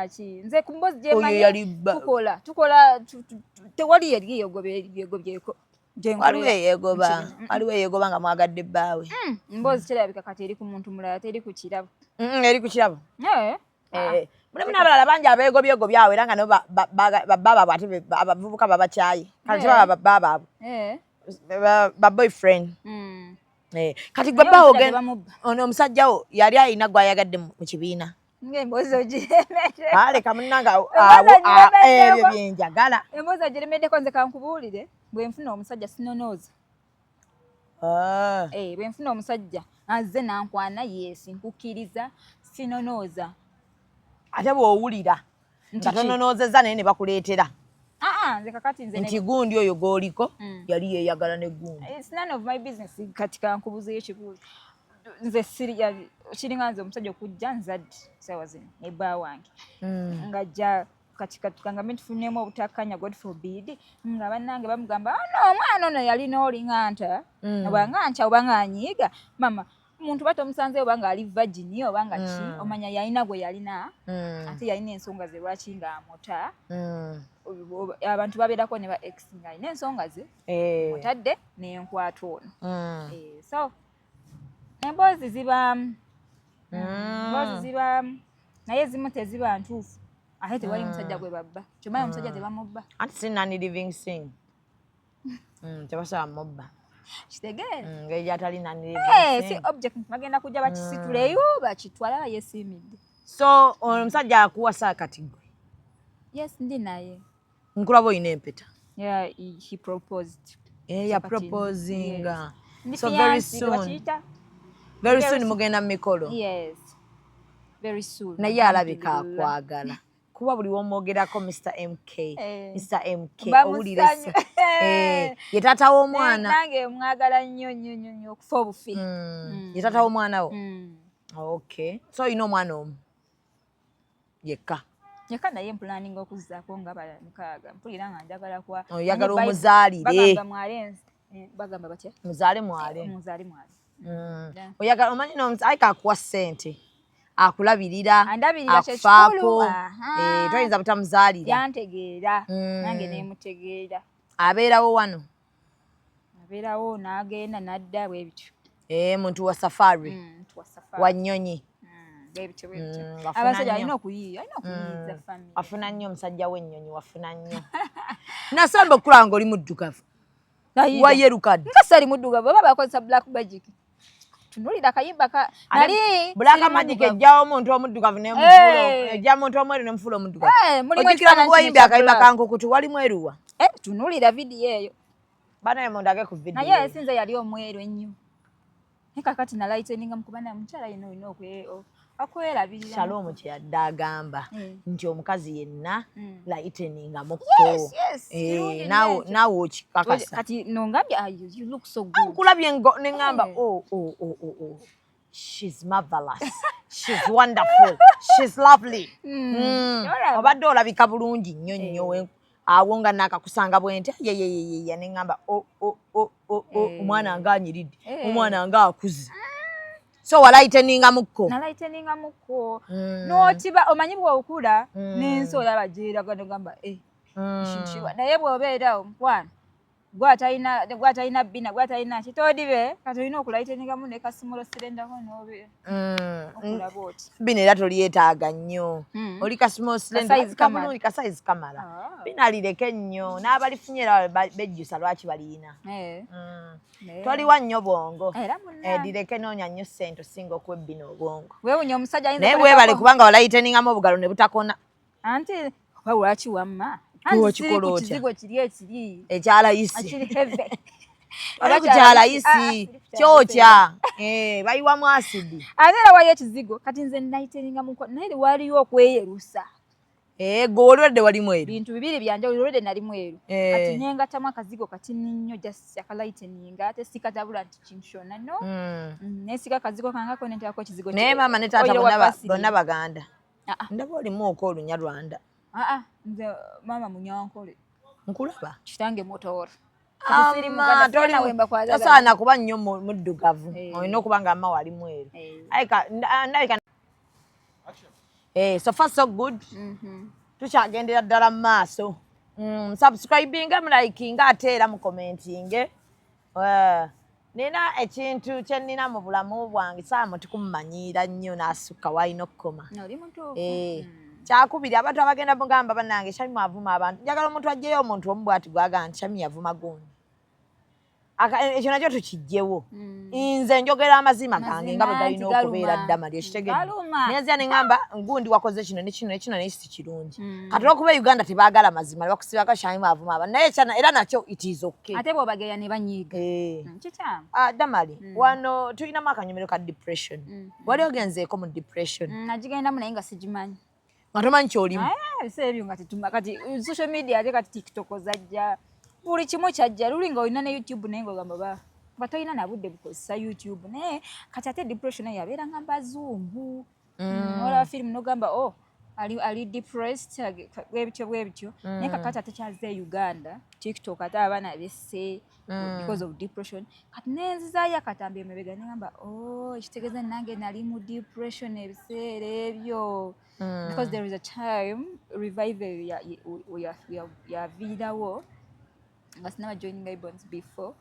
[SPEAKER 2] Ki nze ku mboozi gyemanyi tukola tewali yali yegobyeko.
[SPEAKER 1] Waliwo eyeegoba nga mwagadde bbaawe.
[SPEAKER 2] Mboozi kirabika kati eri ku muntu mulala teri ku kirabo.
[SPEAKER 1] Eri ku kirabo. Mulimu n'abalala bangi abeegobyegobye awo era nga nabo babbaabwe ate abavubuka babakyaye. Kati tebaba babbaabwe. Ba-boyfriend. Kati gwe bbaawo ono omusajja wo yali alina gw'ayagadde mu kibiina.
[SPEAKER 2] Ng'emboozi ogiremedde.
[SPEAKER 1] Leka munnanga ebyo byenjagala.
[SPEAKER 2] Emboozi ogiremeddeko nze kankubuulire bwe nfuna omusajja sinonooza. Bwe nfuna omusajja azze nankwana yeesi nkukkiriza sinonooza.
[SPEAKER 1] Ate bw'owulira nga tononoozezza naye ne bakuleetera.
[SPEAKER 2] Nze kakati nze
[SPEAKER 1] nti gundi oyo gw'oliko yali yeeyagala ne gundi.
[SPEAKER 2] It's none of my business kati kankubuzeyo ekibuuzo. Nze kiringa nze omusajja okujja nzadde saawa zino ne bba wange ng'ajja kati katukangambe tufunemu obutakkanya God forbid nga bannange bamugamba omwana ono yalina olinga nta obanga nkya obanga anyiiga mama omuntu batomusanze obanga ali virgin obanga ki omanya yalina gwe yalina ate yalina ensonga ze lwaki ng'amuta abantu babeerako ne ba ex ng'alina ensonga ze mutadde n'enkwata ono so emboozi zibaamu naye ezimu teziba ntuufu ate tewali musajja gwe babba kyomanyi omusajja tebamubba
[SPEAKER 1] anti sinani living thing tebasobola mubba
[SPEAKER 2] kitegeere
[SPEAKER 1] ngeri gyatali nani living
[SPEAKER 2] si object bagenda kujja bakisituleyo bakitwala bayeesiimidde.
[SPEAKER 1] So omusajja akuwasa kati gwe?
[SPEAKER 2] Yes, ndi naye.
[SPEAKER 1] Nkulaba oyina empeta?
[SPEAKER 2] Yeah, he proposed.
[SPEAKER 1] Ya proposing. So very soon. Very soon mugenda mu mikolo?
[SPEAKER 2] Yes. Very soon.
[SPEAKER 1] Naye alabika akwagala. Kuba buli w'omwogerako Mr. MK. Mr. MK owulira ye taata w'omwana.
[SPEAKER 2] Nange mwagala nnyo okufa obufi.
[SPEAKER 1] Ye taata w'omwana wo? Okay. So olina omwana omu? Yekka?
[SPEAKER 2] Yekka naye mpulaninga okuzzaako nga mukaaga. Mpulira nga njagala kwa.
[SPEAKER 1] Oyagala omuzaalire.
[SPEAKER 2] Bagamba batya?
[SPEAKER 1] Muzaale mwale.
[SPEAKER 2] Muzaale mwale.
[SPEAKER 1] Oyagala omanyi n'omusajja akuwa ssente. akulabirira
[SPEAKER 2] andabirira
[SPEAKER 1] akufaako
[SPEAKER 2] kyekikulu
[SPEAKER 1] toyinza butamuzaalira
[SPEAKER 2] yantegeera nange nemutegeera
[SPEAKER 1] abeerawo wano
[SPEAKER 2] abeerawo n'agenda n'adda bwebityo
[SPEAKER 1] muntu wa safari wa nnyonyi
[SPEAKER 2] bwebityo abasajja alina okuyiiya famire
[SPEAKER 1] afuna nnyo omusajja w'ennyonyi wafuna nnyo nasamba okulaba nga oli muddugavu wayerukadde
[SPEAKER 2] nga sali muddugavu oba bakozesa black magic tunulira akayimba nali
[SPEAKER 1] black magic ejjawo omuntu omuddugavu ejja muntu omweru nemufuula omuddugavu ojjukira mu wayimbi akayimba kankukutu wali mweruwa
[SPEAKER 2] tunulira vidiyo eyo
[SPEAKER 1] banaye mundage ku vidiyo
[SPEAKER 2] naye esinze yali omweru ennyo naye kakati nalayiteninga mukubana mukyala yino olina okwerabirira
[SPEAKER 1] Shalom kye yadde agamba nti omukazi yenna layiteningamukko naawe okikakasa
[SPEAKER 2] kati nongambye you look so good
[SPEAKER 1] nkulabye neŋŋamba she's marvelous she's wonderful she's lovely obadde olabika bulungi nnyo nnyo awo nga nakakusanga bwente yeyeyeyeya neŋŋamba omwana nga anyiridde omwana nga akuze so walayiteningamukko
[SPEAKER 2] nalayiteningamukko n'otiba omanyi bw'okula n'ensi olaba gyeraga nogamba naye bw'obeerawo mukwano gwatalina bina gwatalina kitodibe kati olina okulayiteningamu ne kasimulo sirendako n'okulaba oti
[SPEAKER 1] bina era tolyetaaga nnyo oli kasimulo sirendakabulungi kasaizi kamala bina lireke nnyo n'abalifunye era bejjusa lwaki balina toliwa nnyo bwongo direke noonya nnyo ssente osinga okwebbina obwongo
[SPEAKER 2] weewunya omusajja
[SPEAKER 1] naye bwebale kubanga walayiteningamu obugalo ne butakona
[SPEAKER 2] anti oba lwaki wamma kizigo kiri ekiri
[SPEAKER 1] ekyalayisi oba kukyalayisi kyokya bayiwamu asidi
[SPEAKER 2] ate era waliyo ekizigo kati nze nayiteningamuko naye waliyo okweyerusa
[SPEAKER 1] gwe olwedde wali mweru
[SPEAKER 2] bintu bibiri byanjawulo olwedde nali mweru kati nengatamu akazigo katini nnyo just akalayiteninga ate sikatabula nti kinshona no nesika akazigo kangako nentako ekizigo
[SPEAKER 1] naye maama ne taata bonna baganda ndaba olimu oka olunya lwanda
[SPEAKER 2] nze maama munyankole
[SPEAKER 1] nkulaba
[SPEAKER 2] kitange motooro
[SPEAKER 1] tosaana kuba nnyo muddugavu olina okuba nga mma wali mweru so far so good tukyagendera ddala mu maaso subscribinga mulayikinga ate era mukomentinge nina ekintu kye nnina mu bulamu bwange saamu tikumumanyiira nnyo n'asukka walina okukoma kyakubiri abantu abagenda mugamba bannange Shami avuma abantu njagala omuntu ajjeyo omuntu omu bwati gwaga nti Shami yavuma gundi ekyo nakyo tukijjewo nze njogera amazima gange nga bwe galina okubeera ddamali ekitegedde nenzira neŋŋamba gundi wakoze kino nekino nekino naye si kirungi kati olwokuba Uganda tebaagala mazima bakusibako Shami avuma abantu naye era nakyo it is okay
[SPEAKER 2] ate bw'obageya ne banyiiga kikyamu
[SPEAKER 1] ddamali wano tulinamu akanyomero ka depression wali ogenzeeko mu depression
[SPEAKER 2] nagigendamu naye nga sigimanyi
[SPEAKER 1] nga tomanyi kyolimu
[SPEAKER 2] ebyo nga kati social media ate kati tiktok zajja buli kimu kyajja luli nga olina ne YouTube naye ng'ogamba batolina na budde bukozesa YouTube naye kati ate depression naye yabeera nga bazungu olaba firimu n'ogamba ali depressed bwebityo naye kakati ate kyaze Uganda tiktok ate abaana besse because of depression kati nenzizaayo akatambi emabega negamba ekitegeeza nange nali mu depression ebiseera ebyo because there is a time revival yaviirawo nga sinaba joining Ibons before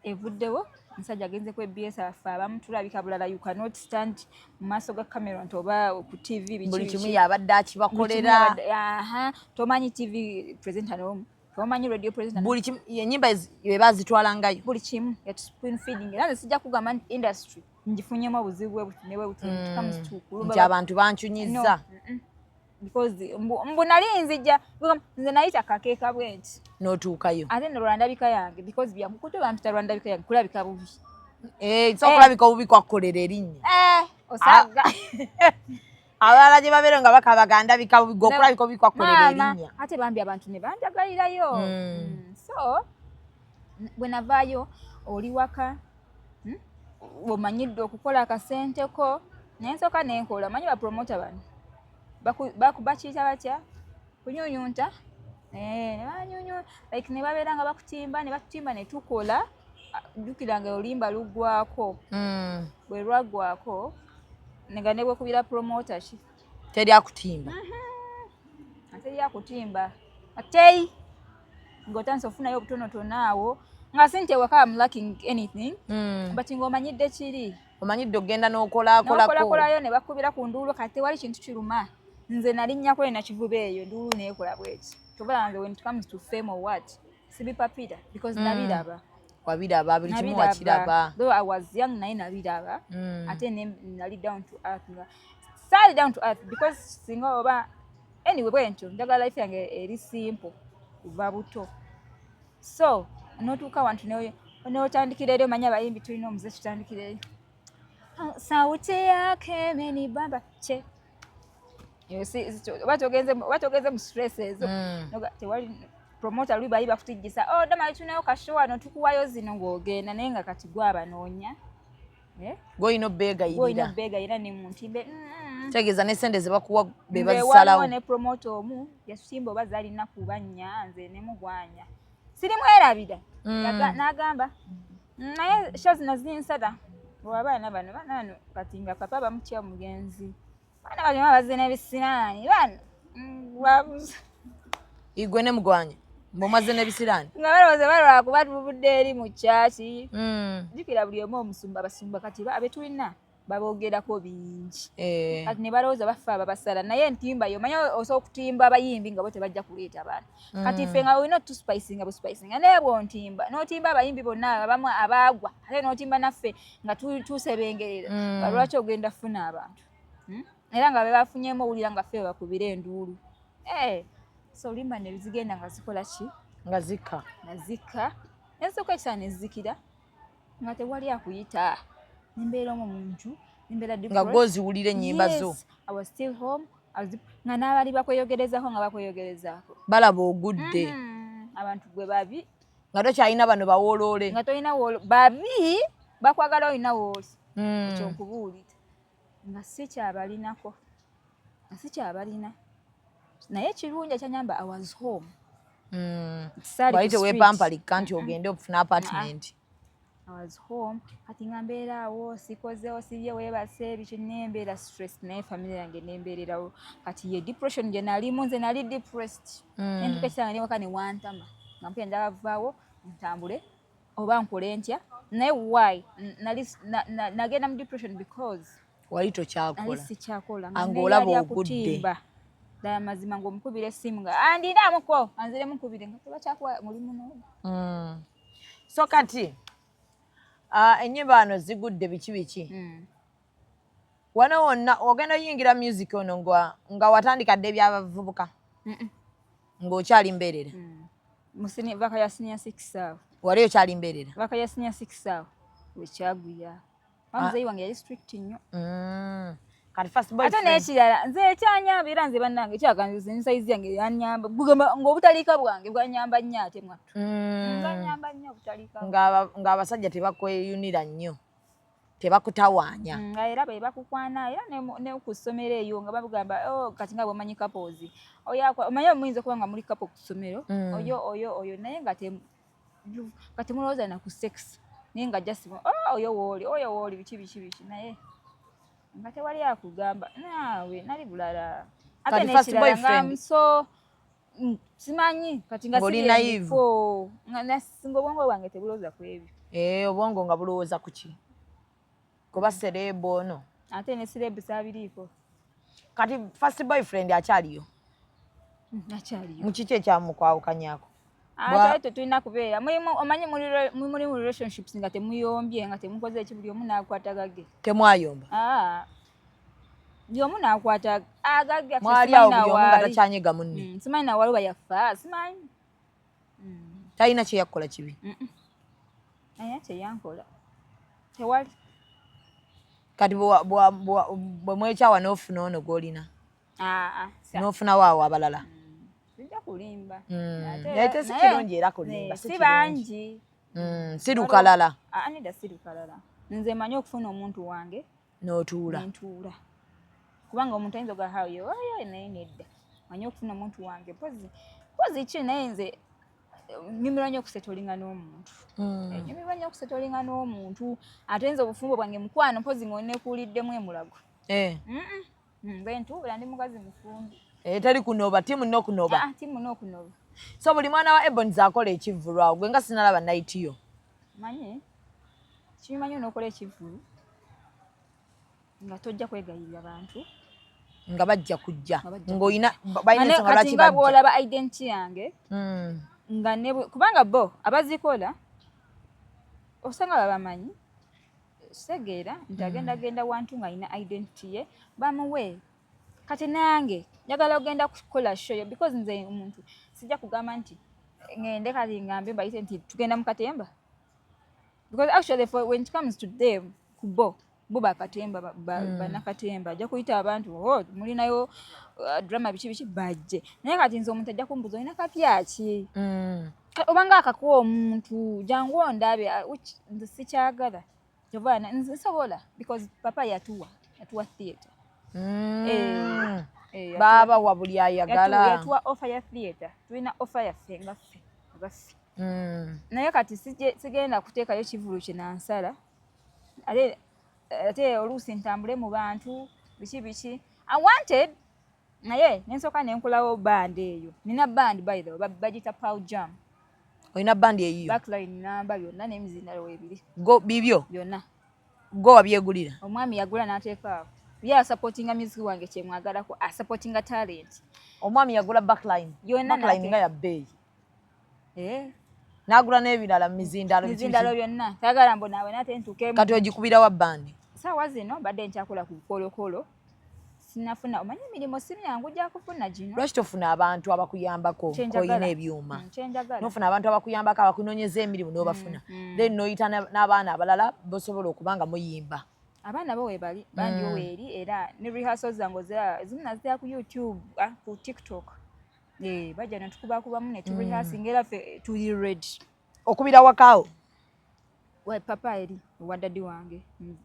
[SPEAKER 2] evuddewo omusajja agenze ku EBS afe abamu tulabika bulala you cannot stand mu maaso ga camera nti oba ku TV
[SPEAKER 1] buli kimu yabadde akibakolera
[SPEAKER 2] tomanyi TV presenter n'omu tomanyi radio presenter
[SPEAKER 1] buli kimu ennyimba ebazitwalangayo
[SPEAKER 2] buli kimu yat spoon feeding era nze sijja kugamba industry ngifunyemu obuzibu bwe comes to
[SPEAKER 1] nti abantu bancunyizza
[SPEAKER 2] because mbu nali nzijja nze nayita kakeeka bwenti
[SPEAKER 1] n'otuukayo
[SPEAKER 2] ate ne lwandabika yange because byakukuta bampita lwandabika yange kulabika bubi
[SPEAKER 1] so kulabika obubi kwakukolera erinnya
[SPEAKER 2] osaga
[SPEAKER 1] abalala gye babeera nga bakabagandabika bubi gokulabika obubi kwakukolera erinnya
[SPEAKER 2] ate bambi abantu ne banjagalirayo so bwe navaayo oli waka omanyidde okukola akasenteko nensooka nenkola manyi bapromota bano bakiyita batya kunyunyunta nebanyunyu like ne babeera nga bakutimba ne batutimba ne tukola jjukira nga olimba lugwako bwe lwaggwako nga ne bwekubira promoter ki
[SPEAKER 1] teri akutimba
[SPEAKER 2] ate yakutimba ate ng'otandise ofunayo obutonotono awo nga si nti ewaka am lacking anything but ng'omanyidde kiri
[SPEAKER 1] omanyidde ogenda n'okolaakolayo
[SPEAKER 2] ne bakubira ku nduulu kati wali kintu kiruma nze nalinnyako ena kivuba eyo nduulu neekola bweki tobalaba nze when it comes to fame or what sibipapira because nabiraba
[SPEAKER 1] wabiraba buli kimu wakiraba
[SPEAKER 2] though I was young naye nabiraba ate nali down to earth sali down to earth because singa oba anyway bwentyo njagala life yange eri simple kuva buto so notuuka wantu neotandikira eri omanya abayimbi tulina omuze tutandikira eri sauti yake imenibamba che oba togenze mu stress ezo tewali promoter lwi bali bakutijjisa dama tunayo kashowa notukuwayo zino ng'ogenda naye nga kati gwabanoonya
[SPEAKER 1] gwolina obbeegayirira ne muntimbe tegeeza n'essente ze bakuwa be bazisalawo
[SPEAKER 2] waliwo ne promoter omu yatutimba oba zaalina kuba nnya nze ne mugwanya sirimwerabira n'agamba naye sho zino zinsada abaana bano kati nga papa bamutya omugenzi baana bano babaze n'ebisiraani bano wabuze
[SPEAKER 1] igwe ne mugwanya mbomaze n'ebisiraani
[SPEAKER 2] nga balowooza balwala kuba tubudde eri mu kyaki jjukira buli omu omusumba abasumba kati abetulina baboogerako bingi kati ne balowooza baffe ababasala naye entimba yo manya osobola okutimba abayimbi nga bo tebajja kuleeta baana kati ffe nga olina otuspicinga buspicinga naye bwontimba n'otimba abayimbi bonna abamu abaagwa ate n'otimba naffe nga tusebengerera balwaki ogenda funa abantu era nga bebafunyemu owulira nga ffe bakubira enduulu so olimba ne zigenda nga zikola ki
[SPEAKER 1] nga zikka ensooka ekisana ne zikira nga tewali akuyita nimbeera omwo mu nju nimbeera nga gwoziwulira ennyimba zo I was still home nga n'abali bakweyogerezako nga bakweyogerezaako balaba ogudde
[SPEAKER 2] abantu gwe babi
[SPEAKER 1] nga tokyalina bano bawooloole
[SPEAKER 2] nga tolina babi bakwagala olina wooli ekyo nkubuulira nga sikyabalina naye ekirungi ekyanyamba I was home
[SPEAKER 1] wali teweepampalika nti ogende okufuna apartment
[SPEAKER 2] I was home kati nga mbeera awo sikozeewo sibye weebase ebikyo nembeera stress naye family yange nembeererawo kati ye depression gye nalimu nze nali depressed entuka ekitanga newaka ne wantama nga mpya njagala vaawo ntambule oba nkole ntya naye why nagenda mu depression because
[SPEAKER 1] wali tokyakola
[SPEAKER 2] sikyakola
[SPEAKER 1] ng'olaba ogudde
[SPEAKER 2] ddala mazima ng'omukubira essimu nga andinaamuko anzire mukubire nga tebakyakuwa mulimu n'omu
[SPEAKER 1] so kati ennyimba ano zigudde biki wano wonna ogenda oyingira music ono nga watandika dde ebyabavubuka ng'okyali mbeerera
[SPEAKER 2] vaka ya senior 6 awo
[SPEAKER 1] wali okyali mbeerera
[SPEAKER 2] vaka ya senior 6 awo wekyagwira muzeyi wange yali strict nnyo
[SPEAKER 1] kati first boyfriend
[SPEAKER 2] ate n'ekirala nze ekyanyamba era nze bannange kyaganze nsaizi yange yanyamba bugamba ng'obutaliika bwange bwanyamba nnyo ate mwattu nganyamba nnyo obutaliika
[SPEAKER 1] ng'abasajja tebakweyunira nnyo tebakutawaanya
[SPEAKER 2] nga era be bakukwana era ne ku ssomero eyo nga babugamba kati nga bwemanyi couples omanyi omuyinza okuba nga muli couple ku ssomero oyo naye nga temulowooza na ku sex naye nga just oyo wooli biki naye nga tewali akugamba naawe nali bulala ate n'ekirala nga muso simanyi kati nga sirifo nga obwongo bwange tebulowooza ku ebyo
[SPEAKER 1] obwongo nga bulowooza ku ki kuba serebu ono
[SPEAKER 2] ate ne serebu saabiriiko
[SPEAKER 1] kati first boyfriend akyaliyo mu kiki ekyamukwawukanyaako
[SPEAKER 2] ate tetulina kubeera omanyi muli mu relationships nga temuyombye nga temukoze eki buli omu n'akwata gage
[SPEAKER 1] temwayomba
[SPEAKER 2] buli omu n'akwata agage
[SPEAKER 1] mwali awo buli omu nga takyanyega munne
[SPEAKER 2] simanyi nawali oba yafa simanyi
[SPEAKER 1] talina kyeyakukola kibi
[SPEAKER 2] naye kyeyankola tewali
[SPEAKER 1] kati bwe mwekyawa n'ofuna ono gw'olina n'ofunawo awo abalala
[SPEAKER 2] sijja kulimba
[SPEAKER 1] ate si kirungi era kulimba
[SPEAKER 2] si bangi
[SPEAKER 1] si lukalala
[SPEAKER 2] anida si lukalala nze manyi okufuna omuntu wange
[SPEAKER 1] n'otuula
[SPEAKER 2] nentuula kubanga omuntu ayinza ogahayo naye nedda manyi okufuna omuntu wange pozi ki naye nze nyumirwa nnyo okusetolinga n'omuntu nyumirwa nnyo okusetolinga n'omuntu ate nze obufumbo bwange mukwano mpozi ng'onekuuliddemu emulago Bwentuula ndi mukazi mufumbi.
[SPEAKER 1] Teri kunoba timu n'okunoba.
[SPEAKER 2] Timu n'okunoba.
[SPEAKER 1] So buli mwana wa Ebony akola ekivvulu gwe nga sinalaba night yo.
[SPEAKER 2] Manyi kimanyi n'okola ekivvulu nga tojja kwegayirira abantu
[SPEAKER 1] nga bajja kujja ng'oyina balina ensonga lwaki
[SPEAKER 2] bajja. Bw'olaba identity yange nga ne kubanga bo abazikola osanga babamanyi segeera nti agenda wantu ng'alina identity ye bamuwe. Kati nange njagala ogenda kukola show because nze omuntu sijja kugamba nti ngende kati ngambe bayite nti tugenda mu Katemba, because actually when it comes to them kubo Katemba Banakatemba ajja kuyita abantu mulinayo drama biki bajje naye kati nze omuntu ajja kumbuza olina kapya ki obanga akakuwa omuntu jangu ondabe nze sikyagala jovana nze sobola because papa yatuwa theatre
[SPEAKER 1] baba wa buli ayagala
[SPEAKER 2] yatuwa offer ya theatre tulina offer ya ffe nga ffe naye kati sigenda kuteekayo kivulu kinansala ate oluusi ntambule mu bantu biki I wanted naye nensooka nenkolawo band eyo. Nina band by the way bagita Power Jam.
[SPEAKER 1] Oyina band eyo
[SPEAKER 2] backline namba byonna n'emizindalo ebiri
[SPEAKER 1] bibyo
[SPEAKER 2] byonna
[SPEAKER 1] go wabyegulira
[SPEAKER 2] omwami yagula n'ateeka ya supporting music wange kyemwagalako supporting talent.
[SPEAKER 1] Omwami yagula backline nga ya bay n'agula n'ebirala mizindalo
[SPEAKER 2] byonna tayagala mbo naawe nate ntuke
[SPEAKER 1] kati ogikubira wa band
[SPEAKER 2] saawa zino badde nkyakola ku kolokolo sinafuna omanyi emirimu si myangu gya kufuna gino
[SPEAKER 1] lwaki tofuna abantu abakuyambako koyina ebyuma nofuna abantu abakuyambako abakunonyeza emirimu n'obafuna then noyita n'abaana abalala bosobola okuba nga muyimba
[SPEAKER 2] abaana bo webali bandi weeri era ne rehearsals zange zimu naziteeka ku YouTube ku TikTok bajja netukubakubamu ne turehearsing era ffe tuli ready
[SPEAKER 1] okubira wakaawo
[SPEAKER 2] papa eri owa dadi wange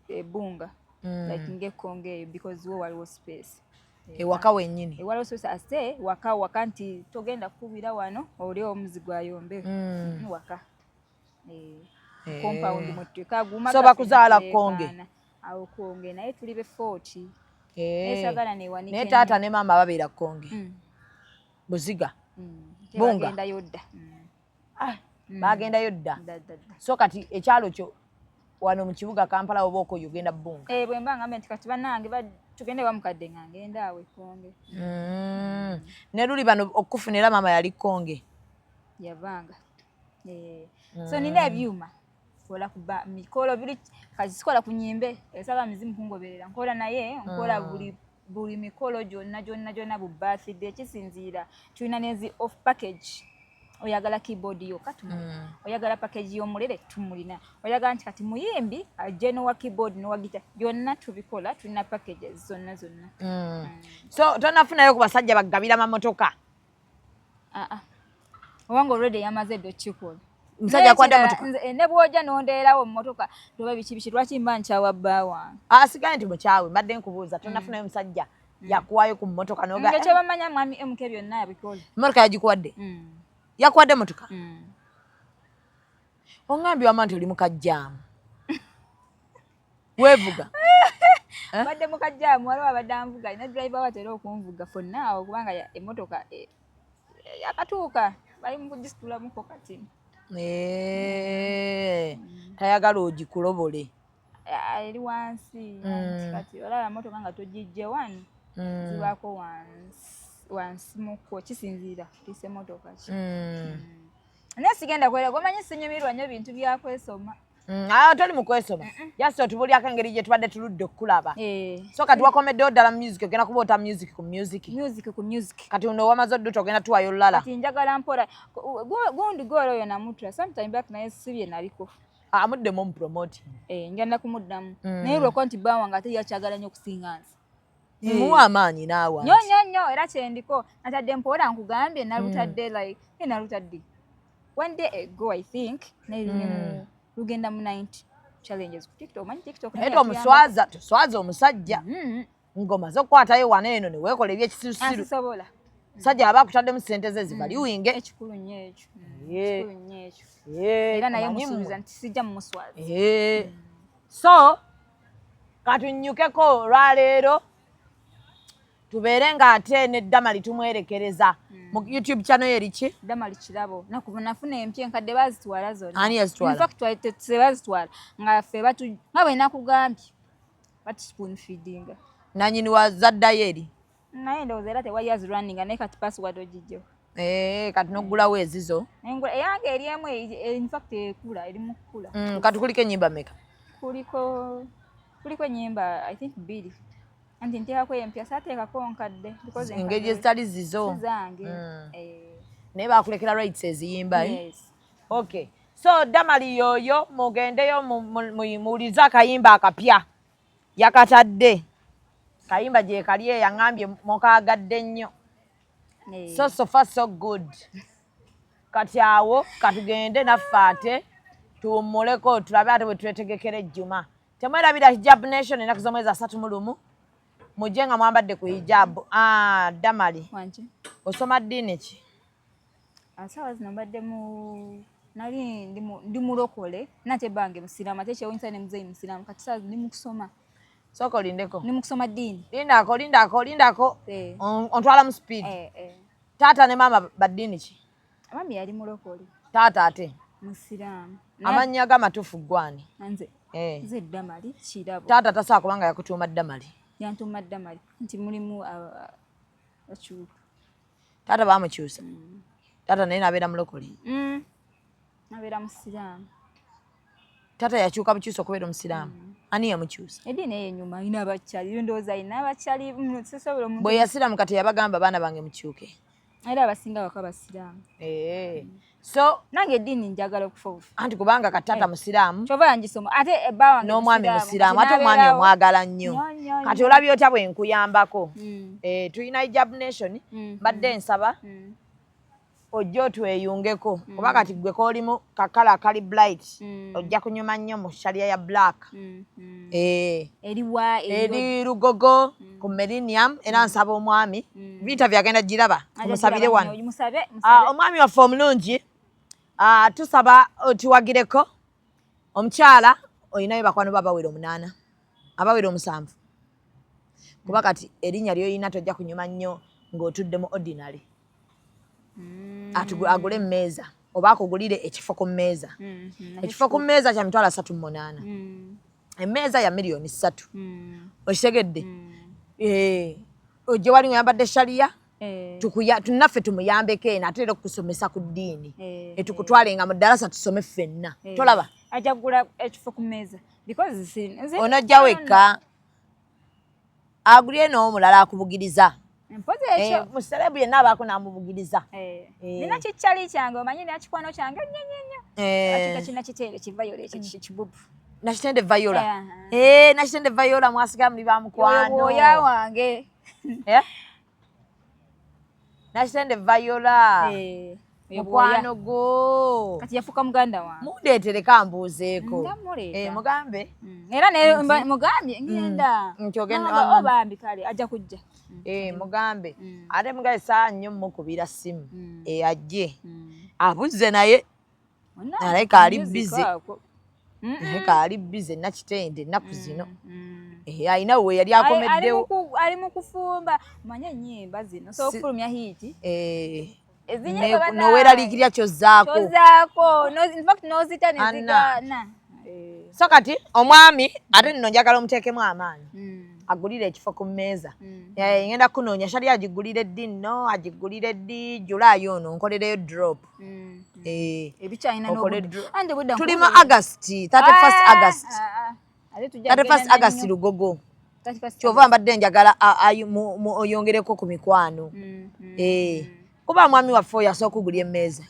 [SPEAKER 2] ebbunga like ngekonge because wo waliwo space
[SPEAKER 1] ewaka wennyini
[SPEAKER 2] waliwo space ase waka nti togenda kukubira wano oli omuzigo ayombe waka compound mutuka guma
[SPEAKER 1] so bakuzaala konge
[SPEAKER 2] awo konge naye tuli be 40 esagala ne wanike
[SPEAKER 1] ne taata ne mama babeera konge buziga bunga
[SPEAKER 2] bagenda yodda
[SPEAKER 1] bagendayo dda so kati ekyalo kyo wano mu kibuga Kampala oba oko Uganda bunga
[SPEAKER 2] bwe mba ngambe nti kati bannange tugende bamukadde nga ngenda awe konge
[SPEAKER 1] ne luli bano okufunira mama yali konge
[SPEAKER 2] yavanga so nina ebyuma kola kuba mikolo bili kati sikola ku nyimbe esaba mizimu kungoberera nkola naye nkola buli mikolo gyonna bu birthday kisinziira tulina nezi off package oyagala keyboard yo katuma oyagala package yo mulere tumulina oyagala nti kati muyimbi ajeno wa keyboard no wa guitar byonna tubikola tulina packages zonna
[SPEAKER 1] so tonafunayo ku basajja bagabira mamotoka
[SPEAKER 2] owange already yamaze do chikola
[SPEAKER 1] musajja kwada motoka
[SPEAKER 2] ne bwoja nondeerawo mmotoka toba biki lwaki mba nkyawa bbawa
[SPEAKER 1] sigaye nti mukyawe mbadde nkubuuza tonafunayo musajja yakuwayo ku mmotoka noga
[SPEAKER 2] ngekyo bamanya mwami MK byonna yabikola
[SPEAKER 1] mmotoka yagikuwadde yakuwadde motoka ongambye wama nti oli mukajjaamu weevuga
[SPEAKER 2] badde mukajjaamu waliwo abadde anvuga alina driver watera okunvuga fonnaawo kubanga emmotoka yakatuuka bali mu kugisitulamuko kati
[SPEAKER 1] tayagala ogikulobole
[SPEAKER 2] eri wansi kati olaba motoka nga togijje wani zibaako wansi muko kisinziira tise motoka ki naye sigenda kwera gomanyi sinyumirwa nnyo bintu byakwesoma
[SPEAKER 1] toli mu kwesoma yasi otubulyako engeri gye tubadde tuludde okukulaba so kati wakomeddewo ddala music ogenda kuba ota music ku music kati uno wamaze odduta ogenda tuwayo olulala
[SPEAKER 2] kati njagala mpola gundi golo oyo namutra sometime back naye sibye naliko
[SPEAKER 1] amuddemu omupromoting
[SPEAKER 2] ngenda kumuddamu naye lweko nti bba wange ate yakyagala nnyo okusinga nsi
[SPEAKER 1] muwa amaanyi naawe
[SPEAKER 2] nnyo era kyendiko natadde mpola nkugambye nalutadde like nalutadde one day ago I think naye lugenda mu 90 challenges ku TikTok manyi TikTok
[SPEAKER 1] naye toswaza omusajja ngoma zokwatayo wano eno ne weekola ebyekisirusiru
[SPEAKER 2] sobola
[SPEAKER 1] sajja aba akutaddemu ssente ze zibali winge
[SPEAKER 2] ekikulu nnyo ekyo era naye musuubiza nti sijja mumuswaza
[SPEAKER 1] so katunyukeko olwaleero tubeere ng'ate ne Damali tumwerekereza mu YouTube channel yeriki
[SPEAKER 2] Damali Kirabo nafuna empya enkadde bazitwala zonna
[SPEAKER 1] ani yazitwala
[SPEAKER 2] in fact tebazitwala nga ffe nga bwe nakugambye spoon feeding
[SPEAKER 1] nanyini wazaddayo eri
[SPEAKER 2] naye ndowooza era tewali azirunninga naye kati password ogijjeho
[SPEAKER 1] kati noggulawo ezizo
[SPEAKER 2] eyange eri emu in fact ekula eri mu kukula
[SPEAKER 1] kati kuliko ennyimba meka
[SPEAKER 2] kuliko ennyimba I think 2 anti nteekako empya saateekako nkadde
[SPEAKER 1] engeri ezitali zizo
[SPEAKER 2] zange
[SPEAKER 1] naye bakulekera rights eziyimba okay so Damali yoyo mugendeyo muwulize akayimba akapya yakatadde kayimba gye kali yaŋŋambye mukaagadde nnyo so far so good kati awo katugende naffe ate tuwummuleko tulabe ate bwe twetegekera ejjuma temwerabira hijab nation ennaku z'omwezi 31 mujje nga mwambadde ku hijabu Damali osoma ddiini ki
[SPEAKER 2] asaawa zino mbadde nali ndi mulokole nate bange musiraamu ate kyewunyisa ne muzeeyi musiraamu kati saawa ndi mu kusoma
[SPEAKER 1] sooka olindeko
[SPEAKER 2] ndi mu kusoma ddiini
[SPEAKER 1] lindako ontwala mu speed taata ne maama baddiini ki
[SPEAKER 2] mami yali mulokole
[SPEAKER 1] taata ate
[SPEAKER 2] musiraamu
[SPEAKER 1] amannya g'amatuufu gwani
[SPEAKER 2] nze Damali Kirabo
[SPEAKER 1] taata tasobola kubanga yakutuuma Damali
[SPEAKER 2] yantuma Damali nti mulimu akyuka
[SPEAKER 1] taata baamukyusa taata naye nabeera mulokole
[SPEAKER 2] nabeera musiraamu
[SPEAKER 1] taata yakyuka bukyusa okubeera omusiraamu ani yamukyusa
[SPEAKER 2] eddiini eyo enyuma alina abakyali ndowooza alina abakyali
[SPEAKER 1] bwe yasiraamu kati yabagamba baana bange mukyuke
[SPEAKER 2] era abasinga bako abasiraamu
[SPEAKER 1] so
[SPEAKER 2] nange eddiini njagala okufa
[SPEAKER 1] anti kubanga kati taata musiraamu
[SPEAKER 2] kyova yangisoma ate ebba wange
[SPEAKER 1] n'omwami musiraamu ate omwami omwagala nnyo kati olabye otya bwe nkuyambako tulina hijab nation mbadde nsaba ojja otweyungeko kuba kati gwe koolimu kakala akali bright ojja kunyuma nnyo mu sharia ya black eri Lugogo ku Millennium era nsaba omwami vita vyagenda giraba tumusabire wano omwami waffe omulungi tusaba otuwagireko omukyala olinayo bakwano babawera 8 abawera 7 kuba kati erinnya lyoyina tojja kunyuma nnyo ng'otudde mu ordinary agule emmeeza oba akugulire ekifo ku mmeeza ekifo ku mmeeza kya mitwalo 38 emmeeza ya miliyoni 3 okitegedde ojje wali ng'oyambadde sharia tunaffe tumuyambeko eno ate era okusomesa ku ddiini etukutwalenga mu ddalasa tusome ffenna tolaba
[SPEAKER 2] ajja kugula ekifo ku mmeeza
[SPEAKER 1] onojja wekka agulire n'omulala akubugiriza
[SPEAKER 2] mpozi ekyo
[SPEAKER 1] muselebu yenna abaako n'amubugiriza
[SPEAKER 2] nina kikyali kyange omanyi nakikwano kyange nnyo akika kina kiteere kivayola ekyo kibubu
[SPEAKER 1] nakitende vayola nakitende vayola mwasiga muli bamukwano
[SPEAKER 2] oya wange
[SPEAKER 1] nakitende vayola mukwano go
[SPEAKER 2] kati yafuuka muganda wange
[SPEAKER 1] mundeetereko ambuuzeeko mugambe
[SPEAKER 2] era mugambye ngenda obambi kale ajja kujja
[SPEAKER 1] mugambe ate mugabe saa nnyo mukubira ssimu ajje abuze naye naye kaali bize naye kaali bize nakitende ennaku zino alina we yali akomeddewo
[SPEAKER 2] ali mu kufumba manye ennyimba zino sofulumya hiiti
[SPEAKER 1] noweeraliikirya kyozzaako
[SPEAKER 2] nozita nezigana
[SPEAKER 1] so kati omwami ate nno njagala omuteekemu amaanyi agulire ekifo ku mmeeza ngenda kunoonya shali agigulire ddi nno agigulire ddi July ono nkolereyo drop tuli mu August 31 August Lugogo kyova mbadde njagala oyongereko ku mikwano kuba mwami waffe oyo asooka okugula emmeeza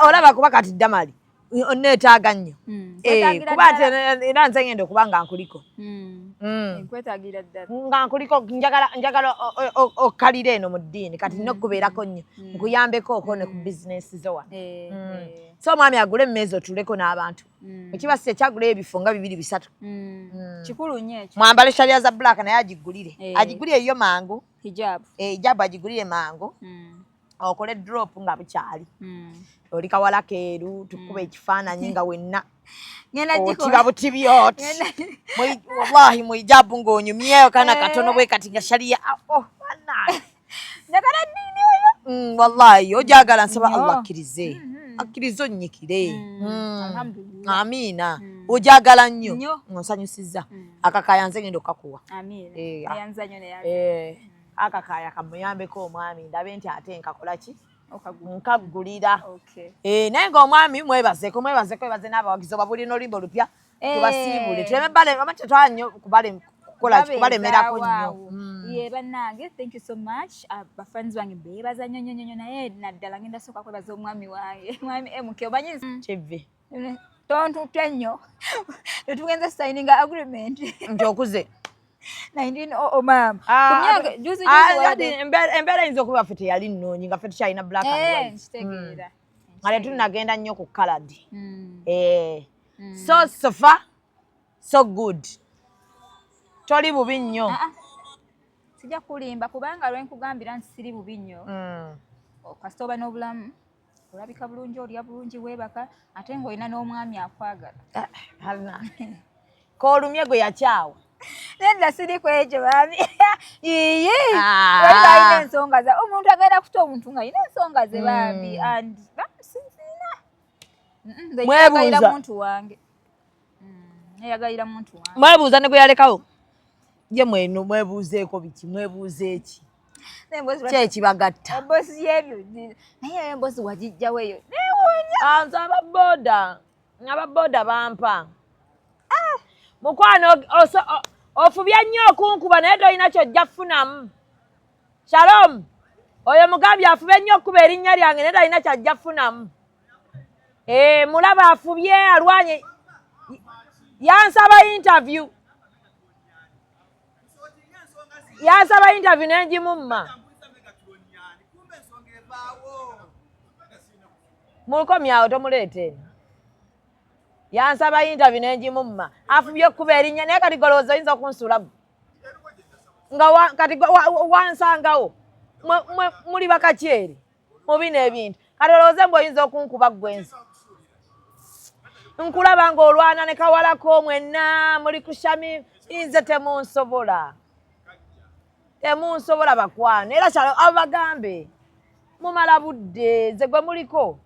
[SPEAKER 1] olaba kuba kati Damali onneetaaga nnyo kuba ate era nze ngenda okuba nga nkuliko nga nkuliko njagala okkalira eno mu ddiini kati nina okubeerako nnyo nkuyambeko oko ne ku bizinesi zo wano so omwami agule emmeeza otuleko n'abantu ekiba si ekyagulayo ebifo nga 2-3
[SPEAKER 2] kikulu nnyo ekyo
[SPEAKER 1] mwambale sharia za black naye agigulire yo mangu hijabu agigulire mangu okole drop nga bukyali oli kawala keeru tukube ekifaananyi nga wenna otiba butibyoti wallahi mwijabu ng'onyumyeyo kana katono bwe kati nga shaliya
[SPEAKER 2] njagala ddiini eyo
[SPEAKER 1] wallahi ojagala nsaba Allah akkirize onnyikire amiina ojagala nnyo onsanyusizza akakaya nze ngenda okakuwa akakaya kamuyambeko omwami ndabe nti ate nkakola ki nkagulira naye ng'omwami mwebazeko ebaze n'abawagizi oba bulina olimba olupya tubasiibule tuleme bamatwala nnyo kubalemerako nnyo
[SPEAKER 2] ye bannange thank you so much bafanzi bange beebaza nnyo naye naddala ngenda sooka kwebaza omwami wange mwami MK omanyi
[SPEAKER 1] kive
[SPEAKER 2] tontute nnyo tetugenze signinga agreement
[SPEAKER 1] nti okuze
[SPEAKER 2] 19 maama
[SPEAKER 1] embeera eyinza okuba ffe teyali nnungi nga ffe tukyalina black and white nga tetunagenda nnyo ku colored so far so good toli bubi nnyo
[SPEAKER 2] sijja kulimba kubanga lwenkugambira nti siri bubi nnyo kasita oba n'obulamu olabika bulungi olya bulungi weebaka ate ng'olina n'omwami akwagala
[SPEAKER 1] koolumye gwe yakyawa
[SPEAKER 2] nedda siri ku ekyo baami yiyi wali balina ensonga ze omuntu agenda kuta omuntu ng'alina ensonga ze baami and sinzina nzeyagalira muntu wange neyagalira muntu wange
[SPEAKER 1] mwebuuza ne gwe yalekawo ye mweno mwebuuzeeko biki mwebuuze eki kyekibagatta
[SPEAKER 2] ebosi yebyo naye ebosi wagijjawo eyo newuunya
[SPEAKER 1] nze ababooda bampa mukwano ofubye nnyo okunkuba naye tolina kyojja kufunamu shalom oyo mugambye afube nnyo okkuba erinnya lyange naye talina kyajja kufunamu mulaba afubye alwanye yansaba interview nenjimumma mulkomyawo tomuleete yansaba interview nenjimumma afubye okkuba erinnya naye kati golowooza oyinza okunsuulamu nga kati wansangawo muli bakakyeri mubina ebintu kati olowooze mbu oyinza okunkuba gwensi nkulaba ng'olwana ne kawalako mwenna muli kushami nze temunsobola bakwano era kyalo abagambe mumala budde nze gwe muliko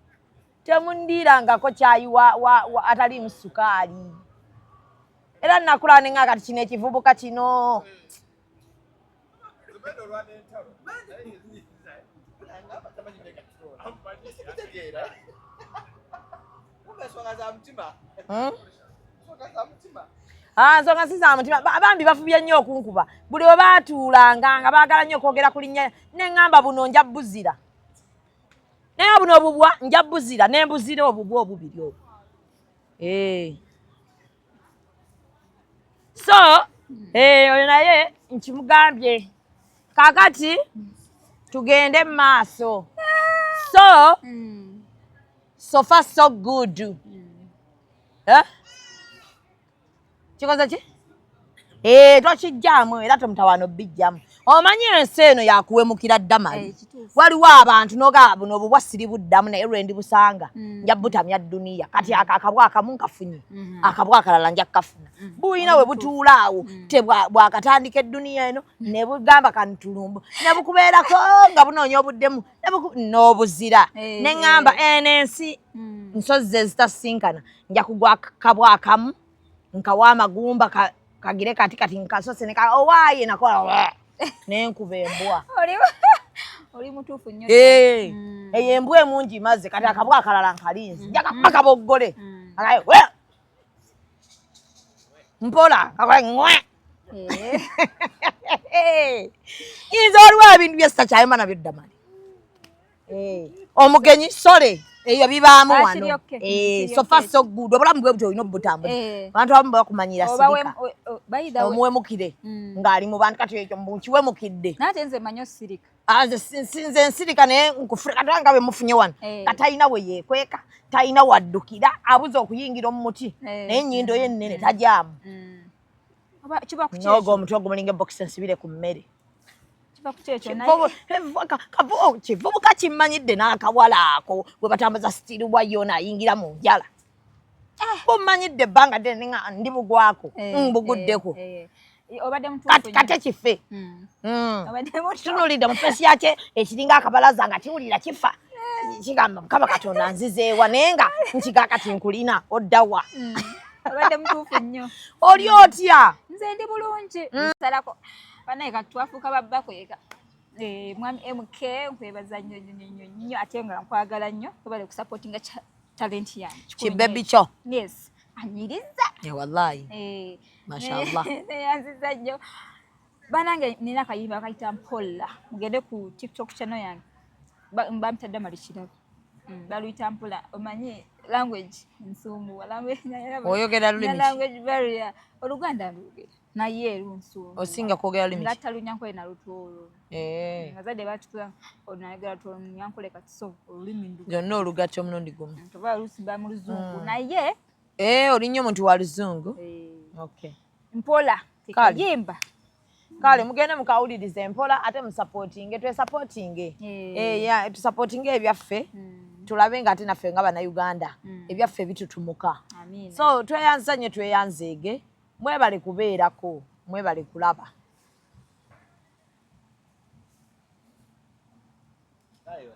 [SPEAKER 1] temundiirangako kyayi atali musukaali era nakula nenga kati kino ekivubuka kino nsonga si za mutima bambi bafubye nnyo okunkuba buli we baatuulanga nga baagala nnyo okwogera ku linnya neŋŋamba buno nja buzira naye buno obubwa nja buzira ne mbuzira obubwa obubiri obwo so oyo naye nkimugambye kaakati tugende mu maaso so far so good kikoze ki twakijjaamu era tomutawaano bijjamu omanyi ensi eno yakuwemukira ddamali waliwo abantu noga buno obubwa siri buddamu naye lwendi busanga nja butamya dduniya kati akabwa akamu nkafunye akabwa akalala nja kukafuna buyina we butuula awo bwakatandika edduniya eno ne bugamba kantulumbu ne bukubeerako nga bunoonya obuddemu n'obuzira ne ŋŋamba enensi nsozi ezitasinkana nja kugwa kabwa akamu nkawa amagumba kagire kati nkasose owaaye nakola nenkuba embwa
[SPEAKER 2] oli mutuufu nnyo
[SPEAKER 1] eyo embwa emungi mazze kati akabwa akalala nkalinzi jakapaka boggole mpola ngwe yinza oliwo ebintu byesitakyayima nabyo ddamali omugenyi sole eyo bibaamu wano so far so good obulamu bwe buti olina obutambula abantu abamu bakumanyira sirika omuwemukire ng'ali mu bantu kati ekyo nkiwemukidde
[SPEAKER 2] nate nze manyi osirika
[SPEAKER 1] nze nsirika naye nkufure kati nga bwe mufunye wano katalina we yeekweka talina waddukira abuza okuyingira omu muti naye ennyindo ye ennene tajaamu noga omutwe ogumulinga ebokisi ensibire ku mmere
[SPEAKER 2] kiva kuchecho na
[SPEAKER 1] kivubuka kimmanyidde n'akawala ako bwe batambuza sitiiri bwa yona ayingira mu njala bummanyidde ebbanga ddene nga ndi bugwako mbuguddeko
[SPEAKER 2] obadde mutuufu
[SPEAKER 1] kate kife tunulidde mu fesi yake ekiringa akabalaza nga kiwulira kifa kigamba mukama katonda nzizeewa naye nga nkiga kati nkulina oddawa
[SPEAKER 2] obadde mutuufu nnyo
[SPEAKER 1] oli otya
[SPEAKER 2] nze ndi bulungi salako banaye kati twafuuka babbako eka mwami MK nkwebaza nnyo ate nga nkwagala nnyo obale kusupportinga talent yange
[SPEAKER 1] kibebi kyo
[SPEAKER 2] yes anyiriza
[SPEAKER 1] wallahi mashallah
[SPEAKER 2] yanziza nnyo banange nina akayimba akayita mpola mugende ku TikTok channel yange bamutadde Malikirabu baluyita mpola omanyi language nsumbuwa
[SPEAKER 1] oyogera lulimi
[SPEAKER 2] language barrier oluganda lugera naye lunsu
[SPEAKER 1] osinga kwogera lulimi
[SPEAKER 2] ngata lunyankole na lutuolo ngazade batukula onayogera tu nyankole katiso olulimi ndu
[SPEAKER 1] jonna olugati omulundi gumu
[SPEAKER 2] toba lusimba mu luzungu naye
[SPEAKER 1] oli nnyo muntu wa luzungu okay
[SPEAKER 2] mpola tekayimba
[SPEAKER 1] kale mugende mukawulirize mpola ate musupportinge twesupportinge tusupportinge ebyaffe tulabe nga ate naffe nga bannayuganda ebyaffe bitutumuka so tweyanza nnyo tweyanzeege mwebale kubeerako mwebale kulaba
[SPEAKER 3] Ayo,